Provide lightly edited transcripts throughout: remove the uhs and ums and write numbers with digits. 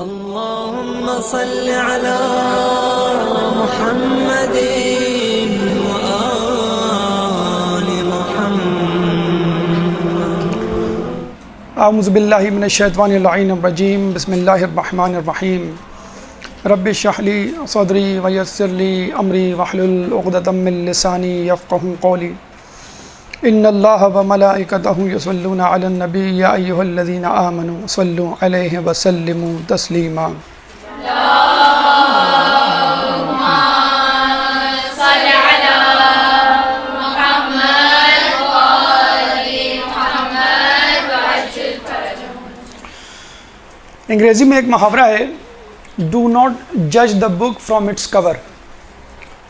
اللهم صل على محمد وآل محمد. اعوذ باللہ من الشیطان اللعین الرجیم. بسم اللہ الرحمن الرحیم. رب اشرح لی صدری ویسر لی امری واحلل عقدۃ من لسانی یفقہوا قولی. ان اللہ وملائکتہ یصلون علی النبی یا ایھا الذین آمنوا صلوا علیہ وسلموا تسلیما. انگریزی میں ایک محاورہ ہے، ڈو ناٹ جج دا بک فرام اٹس کور،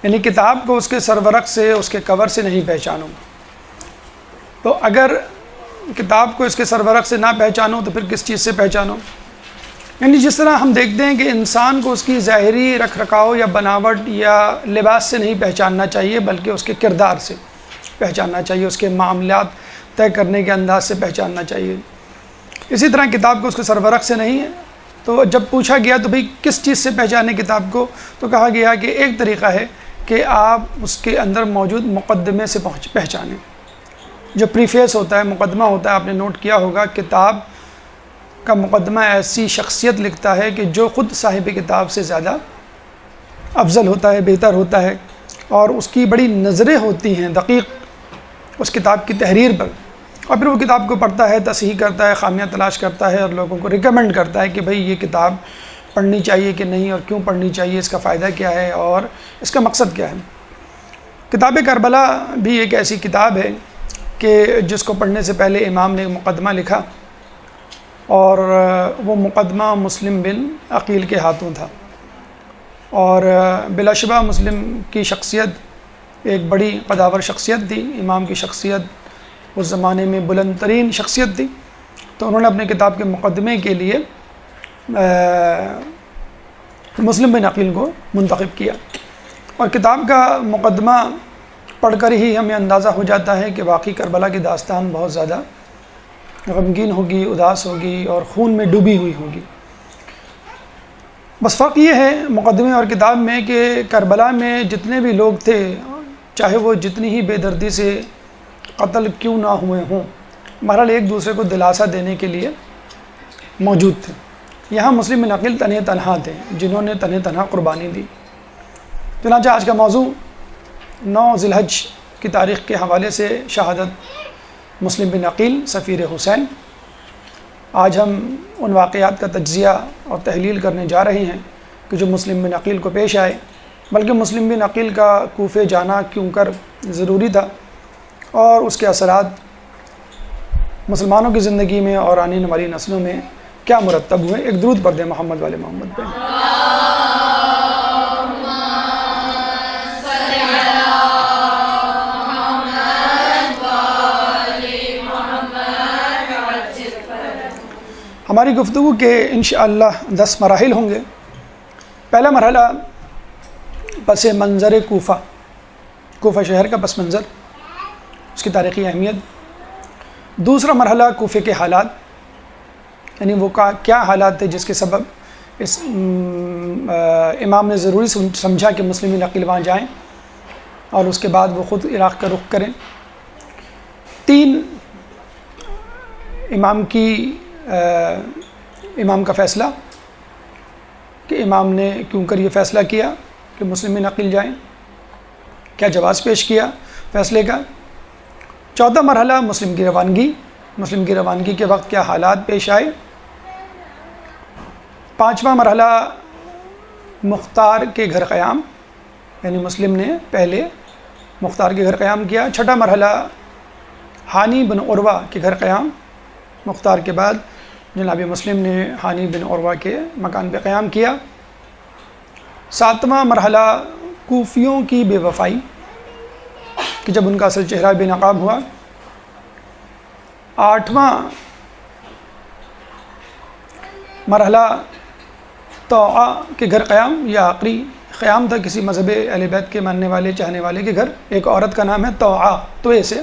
یعنی کتاب کو اس کے سرورق سے، اس کے کور سے نہیں پہچانو. تو اگر کتاب کو اس کے سرورق سے نہ پہچانو تو پھر کس چیز سے پہچانو؟ یعنی جس طرح ہم دیکھتے ہیں کہ انسان کو اس کی ظاہری رکھ رکھاؤ یا بناوٹ یا لباس سے نہیں پہچاننا چاہیے، بلکہ اس کے کردار سے پہچاننا چاہیے، اس کے معاملات طے کرنے کے انداز سے پہچاننا چاہیے. اسی طرح کتاب کو اس کے سرورق سے نہیں ہے. تو جب پوچھا گیا تو بھئی کس چیز سے پہچانے کتاب کو، تو کہا گیا کہ ایک طریقہ ہے کہ آپ اس کے اندر موجود مقدمے سے پہچانیں. جو پریفیس ہوتا ہے، مقدمہ ہوتا ہے، آپ نے نوٹ کیا ہوگا، کتاب کا مقدمہ ایسی شخصیت لکھتا ہے کہ جو خود صاحب کتاب سے زیادہ افضل ہوتا ہے، بہتر ہوتا ہے، اور اس کی بڑی نظریں ہوتی ہیں دقیق اس کتاب کی تحریر پر، اور پھر وہ کتاب کو پڑھتا ہے، تصحیح کرتا ہے، خامیاں تلاش کرتا ہے، اور لوگوں کو ریکمینڈ کرتا ہے کہ بھئی یہ کتاب پڑھنی چاہیے کہ نہیں، اور کیوں پڑھنی چاہیے، اس کا فائدہ کیا ہے اور اس کا مقصد کیا ہے. کتاب کربلا بھی ایک ایسی کتاب ہے کہ جس کو پڑھنے سے پہلے امام نے مقدمہ لکھا، اور وہ مقدمہ مسلم بن عقیل کے ہاتھوں تھا. اور بلا شبہ مسلم کی شخصیت ایک بڑی قداور شخصیت تھی، امام کی شخصیت اس زمانے میں بلند ترین شخصیت تھی. تو انہوں نے اپنے کتاب کے مقدمے کے لیے مسلم بن عقیل کو منتخب کیا. اور کتاب کا مقدمہ پڑھ کر ہی ہمیں اندازہ ہو جاتا ہے کہ واقعی کربلا کی داستان بہت زیادہ غمگین ہوگی، اداس ہوگی، اور خون میں ڈوبی ہوئی ہوگی. بس فرق یہ ہے مقدمے اور کتاب میں کہ کربلا میں جتنے بھی لوگ تھے، چاہے وہ جتنی ہی بے دردی سے قتل کیوں نہ ہوئے ہوں، بہرحال ایک دوسرے کو دلاسا دینے کے لیے موجود تھے. یہاں مسلم بن عقیل تنہا تھے جنہوں نے تنہا قربانی دی. چنانچہ آج کا موضوع 9 ذی الحج کی تاریخ کے حوالے سے شہادت مسلم بن عقیل سفیر حسین. آج ہم ان واقعات کا تجزیہ اور تحلیل کرنے جا رہے ہیں کہ جو مسلم بن عقیل کو پیش آئے، بلکہ مسلم بن عقیل کا کوفے جانا کیوں کر ضروری تھا، اور اس کے اثرات مسلمانوں کی زندگی میں اور آنے والی نسلوں میں کیا مرتب ہوئے. ایک درود پڑھ دیں محمد والے محمد پہ. ہماری گفتگو کے انشاءاللہ 10 مراحل ہوں گے. پہلا مرحلہ پس منظر کوفہ شہر کا پس منظر، اس کی تاریخی اہمیت. دوسرا مرحلہ کوفے کے حالات، یعنی وہ کیا حالات تھے جس کے سبب اس امام نے ضروری سمجھا کہ مسلم بن عقیل وہاں جائیں، اور اس کے بعد وہ خود عراق کا رخ کریں. 3 امام کا فیصلہ کہ امام نے کیوں کر یہ فیصلہ کیا کہ مسلم بن عقیل جائیں، کیا جواز پیش کیا فیصلے کا. چوتھا مرحلہ مسلم کی روانگی کے وقت کیا حالات پیش آئے. 5واں مرحلہ مختار کے گھر قیام، یعنی مسلم نے پہلے مختار کے گھر قیام کیا. 6واں مرحلہ ہانی بن عروہ کے گھر قیام، مختار کے بعد جناب مسلم نے ہانی بن عروہ کے مکان پہ قیام کیا. 7واں مرحلہ کوفیوں کی بے وفائی، کہ جب ان کا اصل چہرہ بے نقاب ہوا. 8واں مرحلہ طوعا کے گھر قیام، یا آخری قیام تھا کسی مذہب اہل بیت کے ماننے والے چاہنے والے کے گھر. ایک عورت کا نام ہے طوعا، توئے سے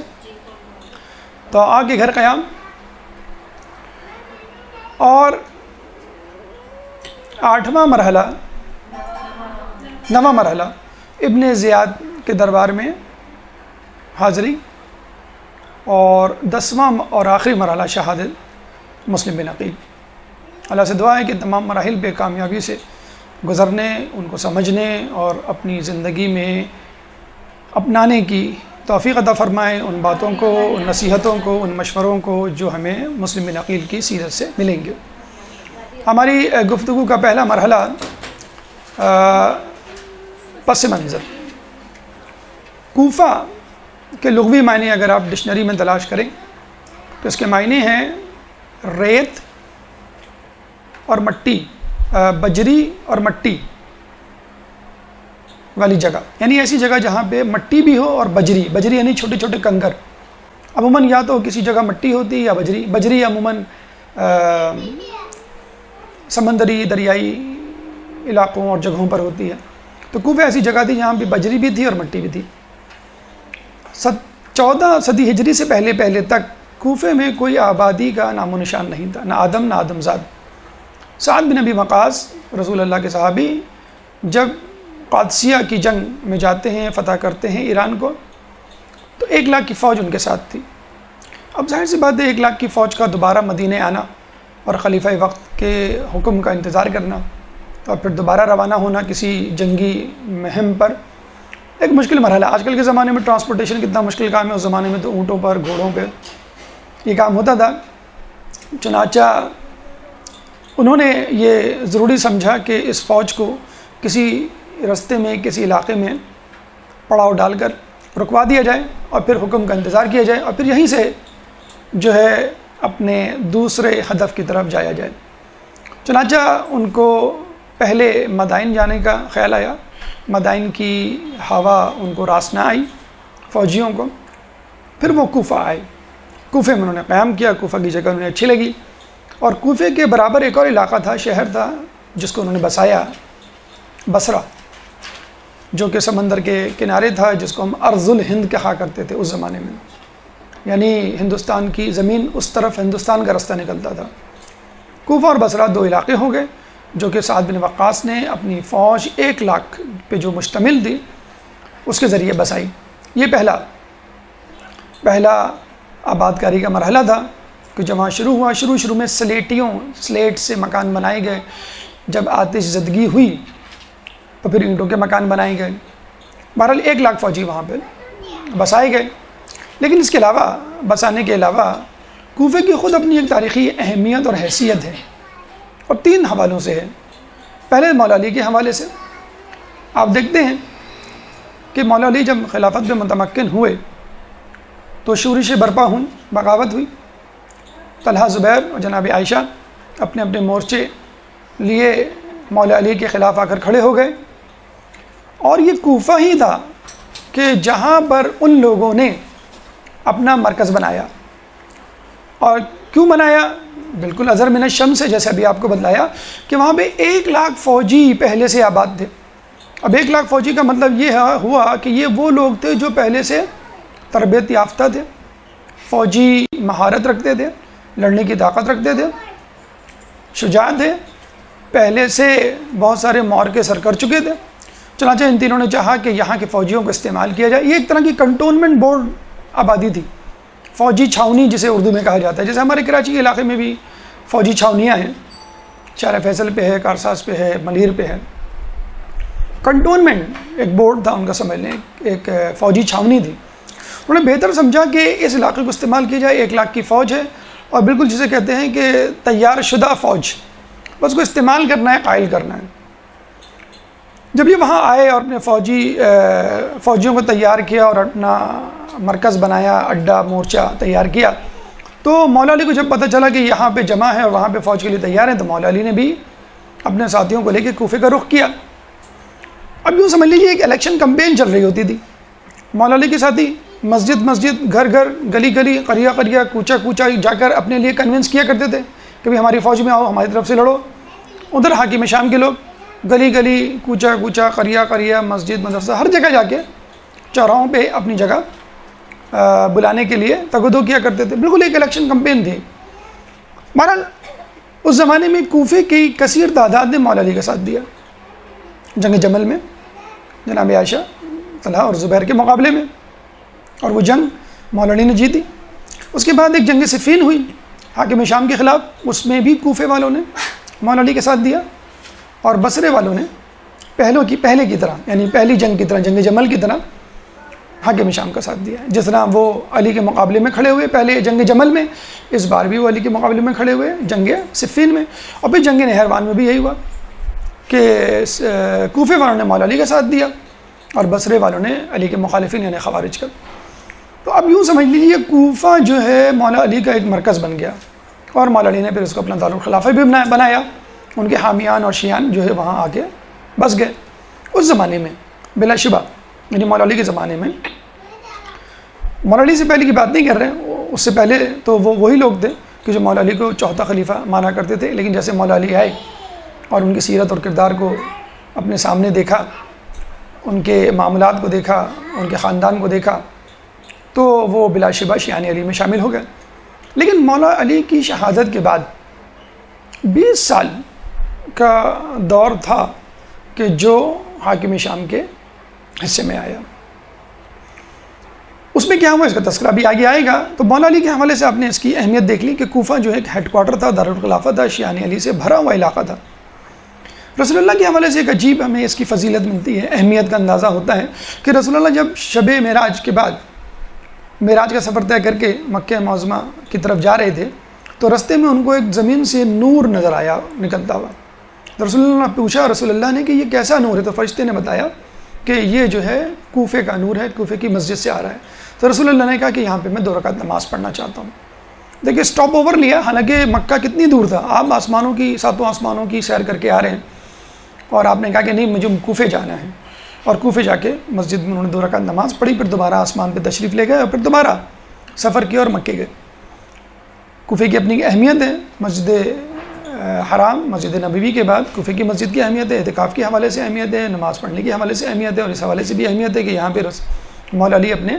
طوعا کے گھر قیام. اور 9واں مرحلہ ابن زیاد کے دربار میں حاضری، اور 10واں اور آخری مرحلہ شہادت مسلم بن عقیل۔ اللہ سے دعا ہے کہ تمام مراحل پہ کامیابی سے گزرنے، ان کو سمجھنے اور اپنی زندگی میں اپنانے کی توفیق عطا فرمائے، ان باتوں کو، ان نصیحتوں کو، ان مشوروں کو جو ہمیں مسلم بن عقیل کی سیرت سے ملیں گے۔ ہماری گفتگو کا پہلا مرحلہ پس منظر۔ کوفہ کے لغوی معنی اگر آپ ڈکشنری میں تلاش کریں تو اس کے معنی ہیں ریت اور مٹی، بجری اور مٹی والی جگہ، یعنی ایسی جگہ جہاں پہ مٹی بھی ہو اور بجری یعنی چھوٹے چھوٹے کنکر۔ عموماً یا تو کسی جگہ مٹی ہوتی یا بجری عموماً سمندری دریائی علاقوں اور جگہوں پر ہوتی ہے۔ تو کوفہ ایسی جگہ تھی جہاں پہ بجری بھی تھی اور مٹی بھی تھی۔ 14 صدی ہجری سے پہلے تک کوفے میں کوئی آبادی کا نام و نشان نہیں تھا، نہ آدم نہ آدمزاد۔ سعد بن ابی وقاص رسول اللہ کے صحابی جب قادسیہ کی جنگ میں جاتے ہیں، فتح کرتے ہیں ایران کو، تو 1 لاکھ کی فوج ان کے ساتھ تھی۔ اب ظاہر سی بات ہے 1 لاکھ کی فوج کا دوبارہ مدینہ آنا اور خلیفہ وقت کے حکم کا انتظار کرنا اور پھر دوبارہ روانہ ہونا کسی جنگی مہم پر، ایک مشکل مرحلہ۔ آج کل کے زمانے میں ٹرانسپورٹیشن کتنا مشکل کام ہے، اس زمانے میں تو اونٹوں پر، گھوڑوں پہ یہ کام ہوتا تھا۔ چنانچہ انہوں نے یہ ضروری سمجھا کہ اس فوج کو کسی رستے میں، کسی علاقے میں پڑاؤ ڈال کر رکوا دیا جائے اور پھر حکم کا انتظار کیا جائے اور پھر یہیں سے جو ہے اپنے دوسرے ہدف کی طرف جایا جائے۔ چنانچہ ان کو پہلے مدائن جانے کا خیال آیا، مدائن کی ہوا ان کو راس نہ آئی فوجیوں کو، پھر وہ کوفہ آئے۔ کوفے میں انہوں نے قیام کیا، کوفہ کی جگہ انہیں اچھی لگی، اور کوفے کے برابر ایک اور علاقہ تھا، شہر تھا جس کو انہوں نے بسایا، بصرہ، جو کہ سمندر کے کنارے تھا، جس کو ہم ارض الہند کہا کرتے تھے اس زمانے میں، یعنی ہندوستان کی زمین اس طرف ہندوستان کا رستہ نکلتا تھا۔ کوفہ اور بصرہ 2 علاقے ہو گئے جو کہ سعد بن وقاص نے اپنی فوج 1 لاکھ پہ جو مشتمل تھی اس کے ذریعے بسائی۔ یہ پہلا آباد کاری کا مرحلہ تھا کہ جب وہاں شروع ہوا، شروع میں سلیٹ سے مکان بنائے گئے، جب آتش زدگی ہوئی تو پھر اینٹوں کے مکان بنائے گئے۔ بہرحال 1 لاکھ فوجی وہاں پہ بسائے گئے، لیکن اس کے علاوہ، بسانے کے علاوہ، کوفے کی خود اپنی ایک تاریخی اہمیت اور حیثیت ہے، اور 3 حوالوں سے ہے۔ پہلے مولا علی کے حوالے سے آپ دیکھتے ہیں کہ مولا علی جب خلافت میں متمکن ہوئے تو شورش برپا ہوئی، بغاوت ہوئی، طلحہ، زبیر اور جناب عائشہ اپنے اپنے مورچے لیے مولا علی کے خلاف آ کر کھڑے ہو گئے، اور یہ کوفہ ہی تھا کہ جہاں پر ان لوگوں نے اپنا مرکز بنایا۔ اور کیوں بنایا؟ بالکل اظہر من الشمس سے، جیسے ابھی آپ کو بتلایا کہ وہاں پہ 1 لاکھ فوجی پہلے سے آباد تھے۔ اب 1 لاکھ فوجی کا مطلب یہ ہوا کہ یہ وہ لوگ تھے جو پہلے سے تربیت یافتہ تھے، فوجی مہارت رکھتے تھے، لڑنے کی طاقت رکھتے تھے، شجاع تھے، پہلے سے بہت سارے معرکے سر کر چکے تھے۔ چنانچہ ان تینوں نے چاہا کہ یہاں کے فوجیوں کو استعمال کیا جائے۔ یہ ایک طرح کی کنٹونمنٹ بورڈ آبادی تھی، فوجی چھاونی جسے اردو میں کہا جاتا ہے، جیسے ہمارے کراچی کے علاقے میں بھی فوجی چھاونیاں ہیں، شارع فیصل پہ ہے، کارساز پہ ہے، ملیر پہ ہے۔ کنٹونمنٹ ایک بورڈ تھا ان کا، سمجھ لیں ایک فوجی چھاونی تھی۔ انہوں نے بہتر سمجھا کہ اس علاقے کو استعمال کیا جائے، 1 لاکھ کی فوج ہے، اور بالکل جسے کہتے ہیں کہ تیار شدہ فوج، بس کو استعمال کرنا ہے، قائل کرنا ہے۔ جب یہ وہاں آئے اور اپنے فوجیوں کو تیار کیا اور اپنا مرکز بنایا، اڈا، مورچہ تیار کیا، تو مولا علی کو جب پتہ چلا کہ یہاں پہ جمع ہے اور وہاں پہ فوج کے لیے تیار ہیں، تو مولا علی نے بھی اپنے ساتھیوں کو لے کے کوفے کا رخ کیا۔ اب یوں سمجھ لیجیے ایک الیکشن کمپین چل رہی ہوتی تھی، مولا علی کے ساتھی مسجد، گھر، گلی، قریہ، کوچہ جا کر اپنے لیے کنونس کیا کرتے تھے کہ ہماری فوج میں آؤ، ہماری طرف سے لڑو۔ ادھر حاکم شام کے لوگ گلی، کوچہ، قریہ، مسجد، مدرسہ، ہر جگہ جا کے چوراہوں پہ اپنی جگہ بلانے کے لیے تگ و دو کیا کرتے تھے۔ بالکل ایک الیکشن کمپین تھی۔ بہرحال اس زمانے میں کوفے کی کثیر تعداد نے مولا علی کا ساتھ دیا جنگ جمل میں، جناب عائشہ، طلحہ اور زبیر کے مقابلے میں، اور وہ جنگ مولا علی نے جیتی۔ اس کے بعد ایک جنگ صفین ہوئی حاکم شام کے خلاف، اس میں بھی کوفے والوں نے مولا علی کا ساتھ دیا، اور بصرے والوں نے پہلے کی طرح، یعنی پہلی جنگ کی طرح، جنگ جمل کی طرح حاکم شام کا ساتھ دیا۔ جس طرح وہ علی کے مقابلے میں کھڑے ہوئے پہلے جنگ جمل میں، اس بار بھی وہ علی کے مقابلے میں کھڑے ہوئے جنگ صفین میں، اور پھر جنگ نہروان میں بھی یہی ہوا کہ کوفے والوں نے مولا علی کا ساتھ دیا اور بصرے والوں نے علی کے مخالفین یعنی خوارج کا۔ تو اب یوں سمجھ لیجیے کوفہ جو ہے مولا علی کا ایک مرکز بن گیا، اور مولا علی نے پھر اس کو اپنا دارالخلافہ بھی بنایا، ان کے حامیان اور شیعان جو ہے وہاں آ کے بس گئے۔ اس زمانے میں بلا شبہ، یعنی مولا علی کے زمانے میں، مولا علی سے پہلے کی بات نہیں کر رہے ہیں، اس سے پہلے تو وہ وہی لوگ تھے کہ جو مولا علی کو چوتھا خلیفہ مانا کرتے تھے، لیکن جیسے مولا علی آئے اور ان کی سیرت اور کردار کو اپنے سامنے دیکھا، ان کے معاملات کو دیکھا، ان کے خاندان کو دیکھا، تو وہ بلا شبہ شیعان علی میں شامل ہو گئے۔ لیکن مولا علی کی شہادت کے بعد 20 سال کا دور تھا کہ جو حاکم شام کے حصے میں آیا۔ اس میں کیا ہوا اس کا تذکرہ بھی آگے آئے گا۔ تو مولا علی کے حوالے سے آپ نے اس کی اہمیت دیکھ لی کہ کوفہ جو ایک ہیڈ کوارٹر تھا، دارالخلافہ تھا، شیعان علی سے بھرا ہوا علاقہ تھا۔ رسول اللہ کے حوالے سے ایک عجیب ہمیں اس کی فضیلت ملتی ہے، اہمیت کا اندازہ ہوتا ہے کہ رسول اللہ جب شب معراج کے بعد معراج کا سفر طے کر کے مکہ معظمہ کی طرف جا رہے تھے، تو رستے میں ان کو ایک زمین سے نور نظر آیا نکلتا ہوا۔ تو رسول اللہ نے پوچھا رسول اللہ نے کہ یہ کیسا نور ہے؟ تو فرشتے نے بتایا کہ یہ جو ہے کوفے کا نور ہے، کوفے کی مسجد سے آ رہا ہے۔ تو رسول اللہ نے کہا کہ یہاں پہ میں 2 رکعت نماز پڑھنا چاہتا ہوں۔ دیکھیے اسٹاپ اوور لیا، حالانکہ مکہ کتنی دور تھا، آپ آسمانوں کی 7 آسمانوں کی سیر کر کے آ رہے ہیں، اور آپ نے کہا کہ نہیں مجھے کوفے جانا ہے، اور کوفے جا کے مسجد میں انہوں نے 2 رکعت نماز پڑھی، پھر دوبارہ آسمان پہ تشریف لے گئے اور پھر دوبارہ سفر کیا اور مکے گئے۔ کوفے کی اپنی اہمیت ہے، مسجد حرام، مسجد نبوی کے بعد کوفے کی مسجد کی اہمیت ہے، اعتکاف کے حوالے سے اہمیت ہے، نماز پڑھنے کے حوالے سے اہمیت ہے، اور اس حوالے سے بھی اہمیت ہے کہ یہاں پہ مولا علی اپنے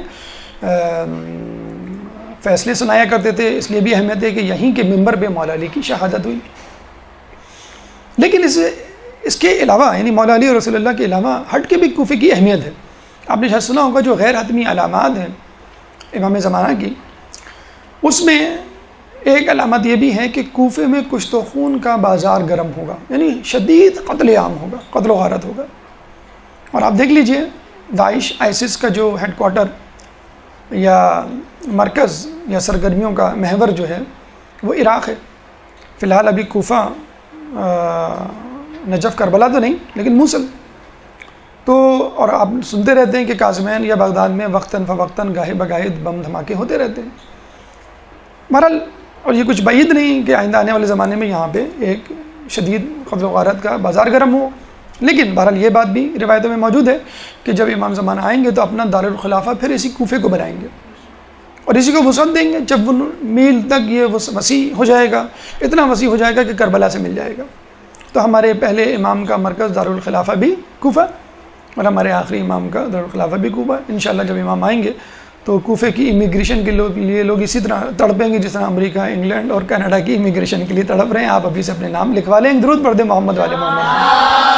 فیصلے سنایا کرتے تھے، اس لیے بھی اہمیت ہے کہ یہیں کے منبر پہ مولا علی کی شہادت ہوئی۔ لیکن اس کے علاوہ، یعنی مولا علی اور رسول اللہ کے علاوہ ہٹ کے بھی کوفے کی اہمیت ہے۔ آپ نے شاید سنا ہوگا جو غیر حتمی علامات ہیں امام زمانہ کی، اس میں ایک علامت یہ بھی ہے کہ کوفے میں کشت و خون کا بازار گرم ہوگا، یعنی شدید قتل عام ہوگا، قتل و غارت ہوگا۔ اور آپ دیکھ لیجئے داعش آئسس کا جو ہیڈ کوارٹر یا مرکز یا سرگرمیوں کا محور جو ہے وہ عراق ہے۔ فی الحال ابھی کوفہ، نجف، کربلا تو نہیں، لیکن موصل تو، اور آپ سنتے رہتے ہیں کہ کاظمین یا بغداد میں وقتاً فوقتاً گاہے بگاہے بم دھماکے ہوتے رہتے ہیں۔ بہرحال، اور یہ کچھ بعید نہیں کہ آئندہ آنے والے زمانے میں یہاں پہ ایک شدید قتل و غارت کا بازار گرم ہو، لیکن بہرحال یہ بات بھی روایتوں میں موجود ہے کہ جب امام زمانہ آئیں گے تو اپنا دارالخلافہ پھر اسی کوفے کو بنائیں گے اور اسی کو وسعت دیں گے، جب وہ میل تک یہ وسیع ہو جائے گا، اتنا وسیع ہو جائے گا کہ کربلا سے مل جائے گا۔ تو ہمارے پہلے امام کا مرکز دارالخلافہ بھی کوفہ، اور ہمارے آخری امام کا دارالخلافہ بھی کوفہ۔ انشاءاللہ جب امام آئیں گے تو کوفے کی امیگریشن کے لیے لوگ اسی طرح تڑپیں گے جس طرح امریکہ، انگلینڈ اور کینیڈا کی امیگریشن کے لیے تڑپ رہے ہیں۔ آپ ابھی سے اپنے نام لکھوا لیں، درود پڑھ دیں محمد والے محمد۔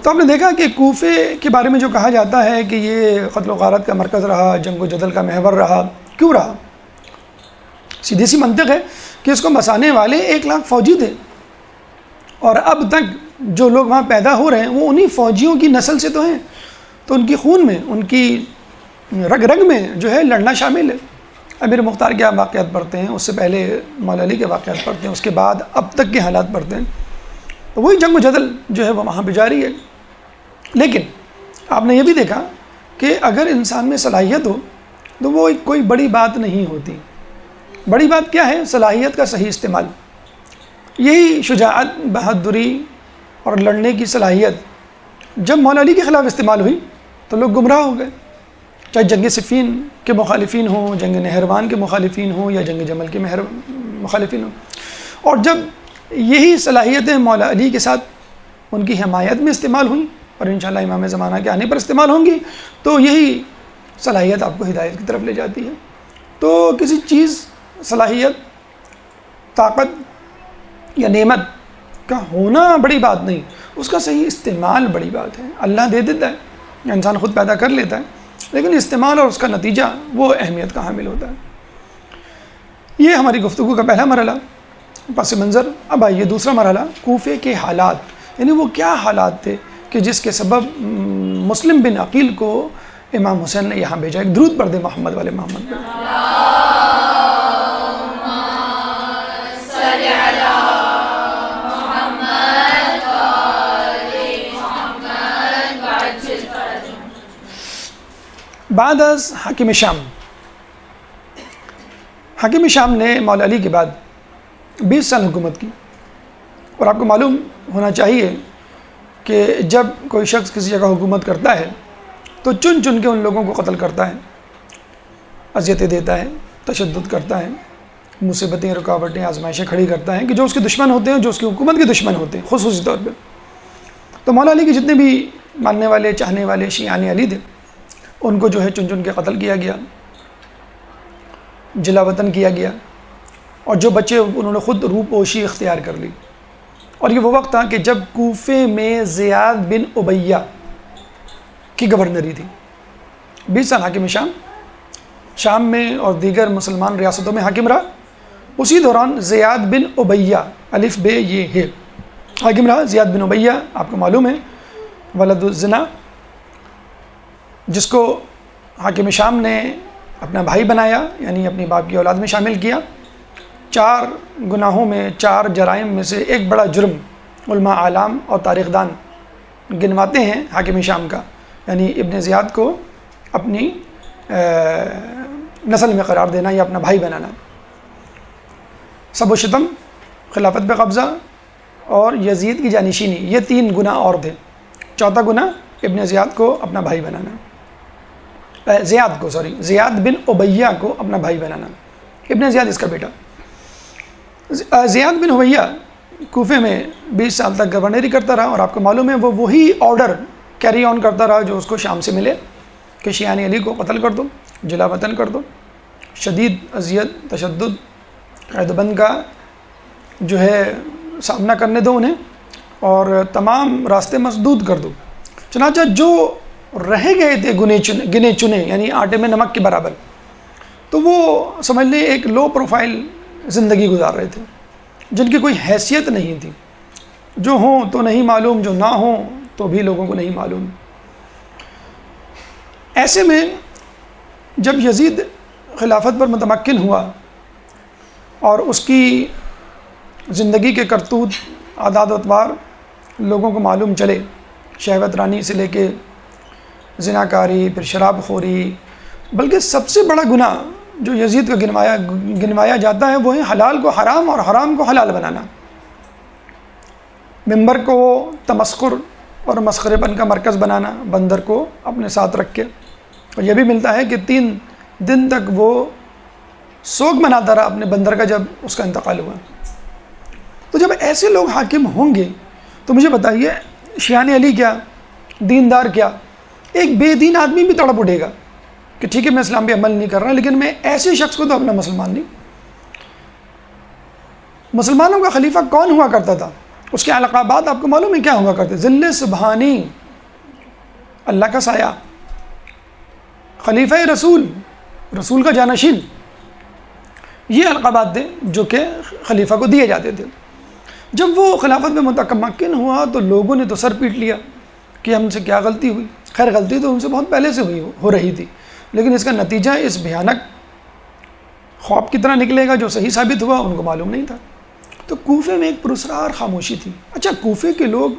تو آپ نے دیکھا کہ کوفے کے بارے میں جو کہا جاتا ہے کہ یہ قتل و غارت کا مرکز رہا، جنگ و جدل کا محور رہا، کیوں رہا؟ سیدھی سی منطق ہے کہ اس کو بسانے والے 1 لاکھ فوجی تھے، اور اب تک جو لوگ وہاں پیدا ہو رہے ہیں وہ انہی فوجیوں کی نسل سے تو ہیں، تو ان کی خون میں، ان کی رگ رگ میں جو ہے لڑنا شامل ہے۔ امیر مختار کے آپ واقعات پڑھتے ہیں، اس سے پہلے مولا علی کے واقعات پڑھتے ہیں، اس کے بعد اب تک کے حالات پڑھتے ہیں، تو وہی جنگ و جدل جو ہے وہ وہاں پہ جاری ہے۔ لیکن آپ نے یہ بھی دیکھا کہ اگر انسان میں صلاحیت ہو تو وہ کوئی بڑی بات نہیں ہوتی۔ بڑی بات کیا ہے؟ صلاحیت کا صحیح استعمال۔ یہی شجاعت، بہادری اور لڑنے کی صلاحیت جب مولا علی کے خلاف استعمال ہوئی تو لوگ گمراہ ہو گئے، چاہے جنگ صفین کے مخالفین ہوں، جنگ نہروان کے مخالفین ہوں، یا جنگ جمل کے مخالفین ہوں۔ اور جب یہی صلاحیتیں مولا علی کے ساتھ ان کی حمایت میں استعمال ہوئیں اور انشاءاللہ امام زمانہ کے آنے پر استعمال ہوں گی، تو یہی صلاحیت آپ کو ہدایت کی طرف لے جاتی ہے۔ تو کسی چیز، صلاحیت، طاقت یا نعمت کا ہونا بڑی بات نہیں، اس کا صحیح استعمال بڑی بات ہے۔ اللہ دے دیتا ہے یا انسان خود پیدا کر لیتا ہے، لیکن استعمال اور اس کا نتیجہ وہ اہمیت کا حامل ہوتا ہے۔ یہ ہماری گفتگو کا پہلا مرحلہ، پس منظر۔ اب آئیے دوسرا مرحلہ، کوفے کے حالات، یعنی وہ کیا حالات تھے کہ جس کے سبب مسلم بن عقیل کو امام حسین نے یہاں بھیجا۔ ایک درود پڑھ دے محمد والے محمد پہ۔ بعد از حاکم شام، حاکم شام نے مولا علی کے بعد 20 سال حکومت کی، اور آپ کو معلوم ہونا چاہیے کہ جب کوئی شخص کسی جگہ حکومت کرتا ہے تو چن چن کے ان لوگوں کو قتل کرتا ہے، اذیتیں دیتا ہے، تشدد کرتا ہے، مصیبتیں، رکاوٹیں، آزمائشیں کھڑی کرتا ہے کہ جو اس کے دشمن ہوتے ہیں، جو اس کی حکومت کے دشمن ہوتے ہیں خصوصی طور پہ۔ تو مولا علی کے جتنے بھی ماننے والے، چاہنے والے شیعان علی تھے، ان کو جو ہے چن چن کے قتل کیا گیا، جلا وطن کیا گیا، اور جو بچے انہوں نے خود روپوشی اختیار کر لی۔ اور یہ وہ وقت تھا کہ جب کوفے میں زیاد بن امیہ کی گورنری تھی۔ 20 سال حاکم شام میں اور دیگر مسلمان ریاستوں میں حاکم رہا۔ اسی دوران زیاد بن امیہ، الف بے یہ ہے، حاکم رہا۔ زیاد بن امیہ آپ کو معلوم ہے ولد الزنا، جس کو حاکم شام نے اپنا بھائی بنایا، یعنی اپنی باپ کی اولاد میں شامل کیا۔ 4 گناہوں میں، 4 جرائم میں سے ایک بڑا جرم علماء اعلام اور تاریخ دان گنواتے ہیں حاکم شام کا، یعنی ابن زیاد کو اپنی نسل میں قرار دینا یا اپنا بھائی بنانا۔ سب و شتم، خلافت پہ قبضہ اور یزید کی جانشینی، یہ 3 گناہ اور تھے۔ چوتھا گناہ ابن زیاد کو اپنا بھائی بنانا، زیاد بن امیہ کو اپنا بھائی بنانا، ابن زیاد اس کا بیٹا۔ زیاد بن امیہ کوفے میں 20 سال تک گورنری کرتا رہا، اور آپ کو معلوم ہے وہ وہی آرڈر کیری آن کرتا رہا جو اس کو شام سے ملے کہ شیعان علی کو قتل کر دو، جلا وطن کر دو، شدید اذیت، تشدد، قید بند کا جو ہے سامنا کرنے دو انہیں، اور تمام راستے مسدود کر دو۔ چنانچہ جو رہ گئے تھے گنے چنے، یعنی آٹے میں نمک کے برابر، تو وہ سمجھ لیں ایک لو پروفائل زندگی گزار رہے تھے، جن کی کوئی حیثیت نہیں تھی، جو ہوں تو نہیں معلوم، جو نہ ہوں تو بھی لوگوں کو نہیں معلوم۔ ایسے میں جب یزید خلافت پر متمکن ہوا اور اس کی زندگی کے کرتوت، عادات و اطوار لوگوں کو معلوم چلے، شہوت رانی سے لے کے زناکاری، پھر شراب خوری، بلکہ سب سے بڑا گناہ جو یزید کا گنوایا جاتا ہے وہ ہے حلال کو حرام اور حرام کو حلال بنانا۔ ممبر کو تمسخر اور مسخرے پن کا مرکز بنانا، بندر کو اپنے ساتھ رکھ کے، اور یہ بھی ملتا ہے کہ 3 دن تک وہ سوگ مناتا رہا اپنے بندر کا جب اس کا انتقال ہوا۔ تو جب ایسے لوگ حاکم ہوں گے تو مجھے بتائیے شیعان علی کیا، دیندار کیا، ایک بے دین آدمی بھی تڑپ اٹھے گا کہ ٹھیک ہے میں اسلام پہ عمل نہیں کر رہا، لیکن میں ایسے شخص کو تو اپنا مسلمان نہیں۔ مسلمانوں کا خلیفہ کون ہوا کرتا تھا؟ اس کے القابات آپ کو معلوم ہے کیا ہوا کرتے؟ ذل سبحانی، اللہ کا سایہ، خلیفہ رسول، رسول کا جانشین، یہ القابات تھے جو کہ خلیفہ کو دیے جاتے تھے۔ جب وہ خلافت میں متمکن ہوا تو لوگوں نے تو سر پیٹ لیا کہ ہم سے کیا غلطی ہوئی۔ خیر غلطی تو ان سے بہت پہلے سے ہو رہی تھی، لیکن اس کا نتیجہ اس بھیانک خواب کی طرح نکلے گا جو صحیح ثابت ہوا ان کو معلوم نہیں تھا۔ تو کوفے میں ایک پراسرار خاموشی تھی۔ اچھا کوفے کے لوگ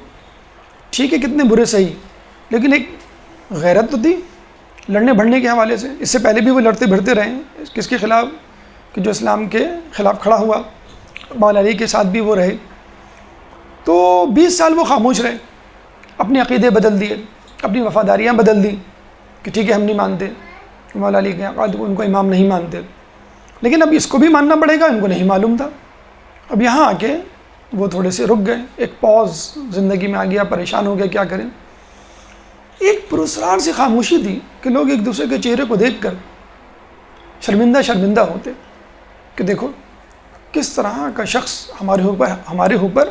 ٹھیک ہے کتنے برے صحیح، لیکن ایک غیرت تو تھی لڑنے بھڑنے کے حوالے سے۔ اس سے پہلے بھی وہ لڑتے بھڑتے رہے ہیں، کس کے خلاف؟ کہ جو اسلام کے خلاف کھڑا ہوا، مولا علی کے ساتھ بھی وہ رہے۔ تو 20 سال وہ خاموش رہے، اپنے عقیدے بدل دیے، اپنی وفاداریاں بدل دی کہ ٹھیک ہے ہم نہیں مانتے مولا علی کے عقائد کو، ان کو امام نہیں مانتے، لیکن اب اس کو بھی ماننا پڑے گا، ان کو نہیں معلوم تھا۔ اب یہاں آ کے وہ تھوڑے سے رک گئے، ایک پاز زندگی میں آ گیا، پریشان ہو گئے کیا کریں۔ ایک پراسرار سی خاموشی تھی کہ لوگ ایک دوسرے کے چہرے کو دیکھ کر شرمندہ ہوتے کہ دیکھو کس طرح کا شخص ہمارے اوپر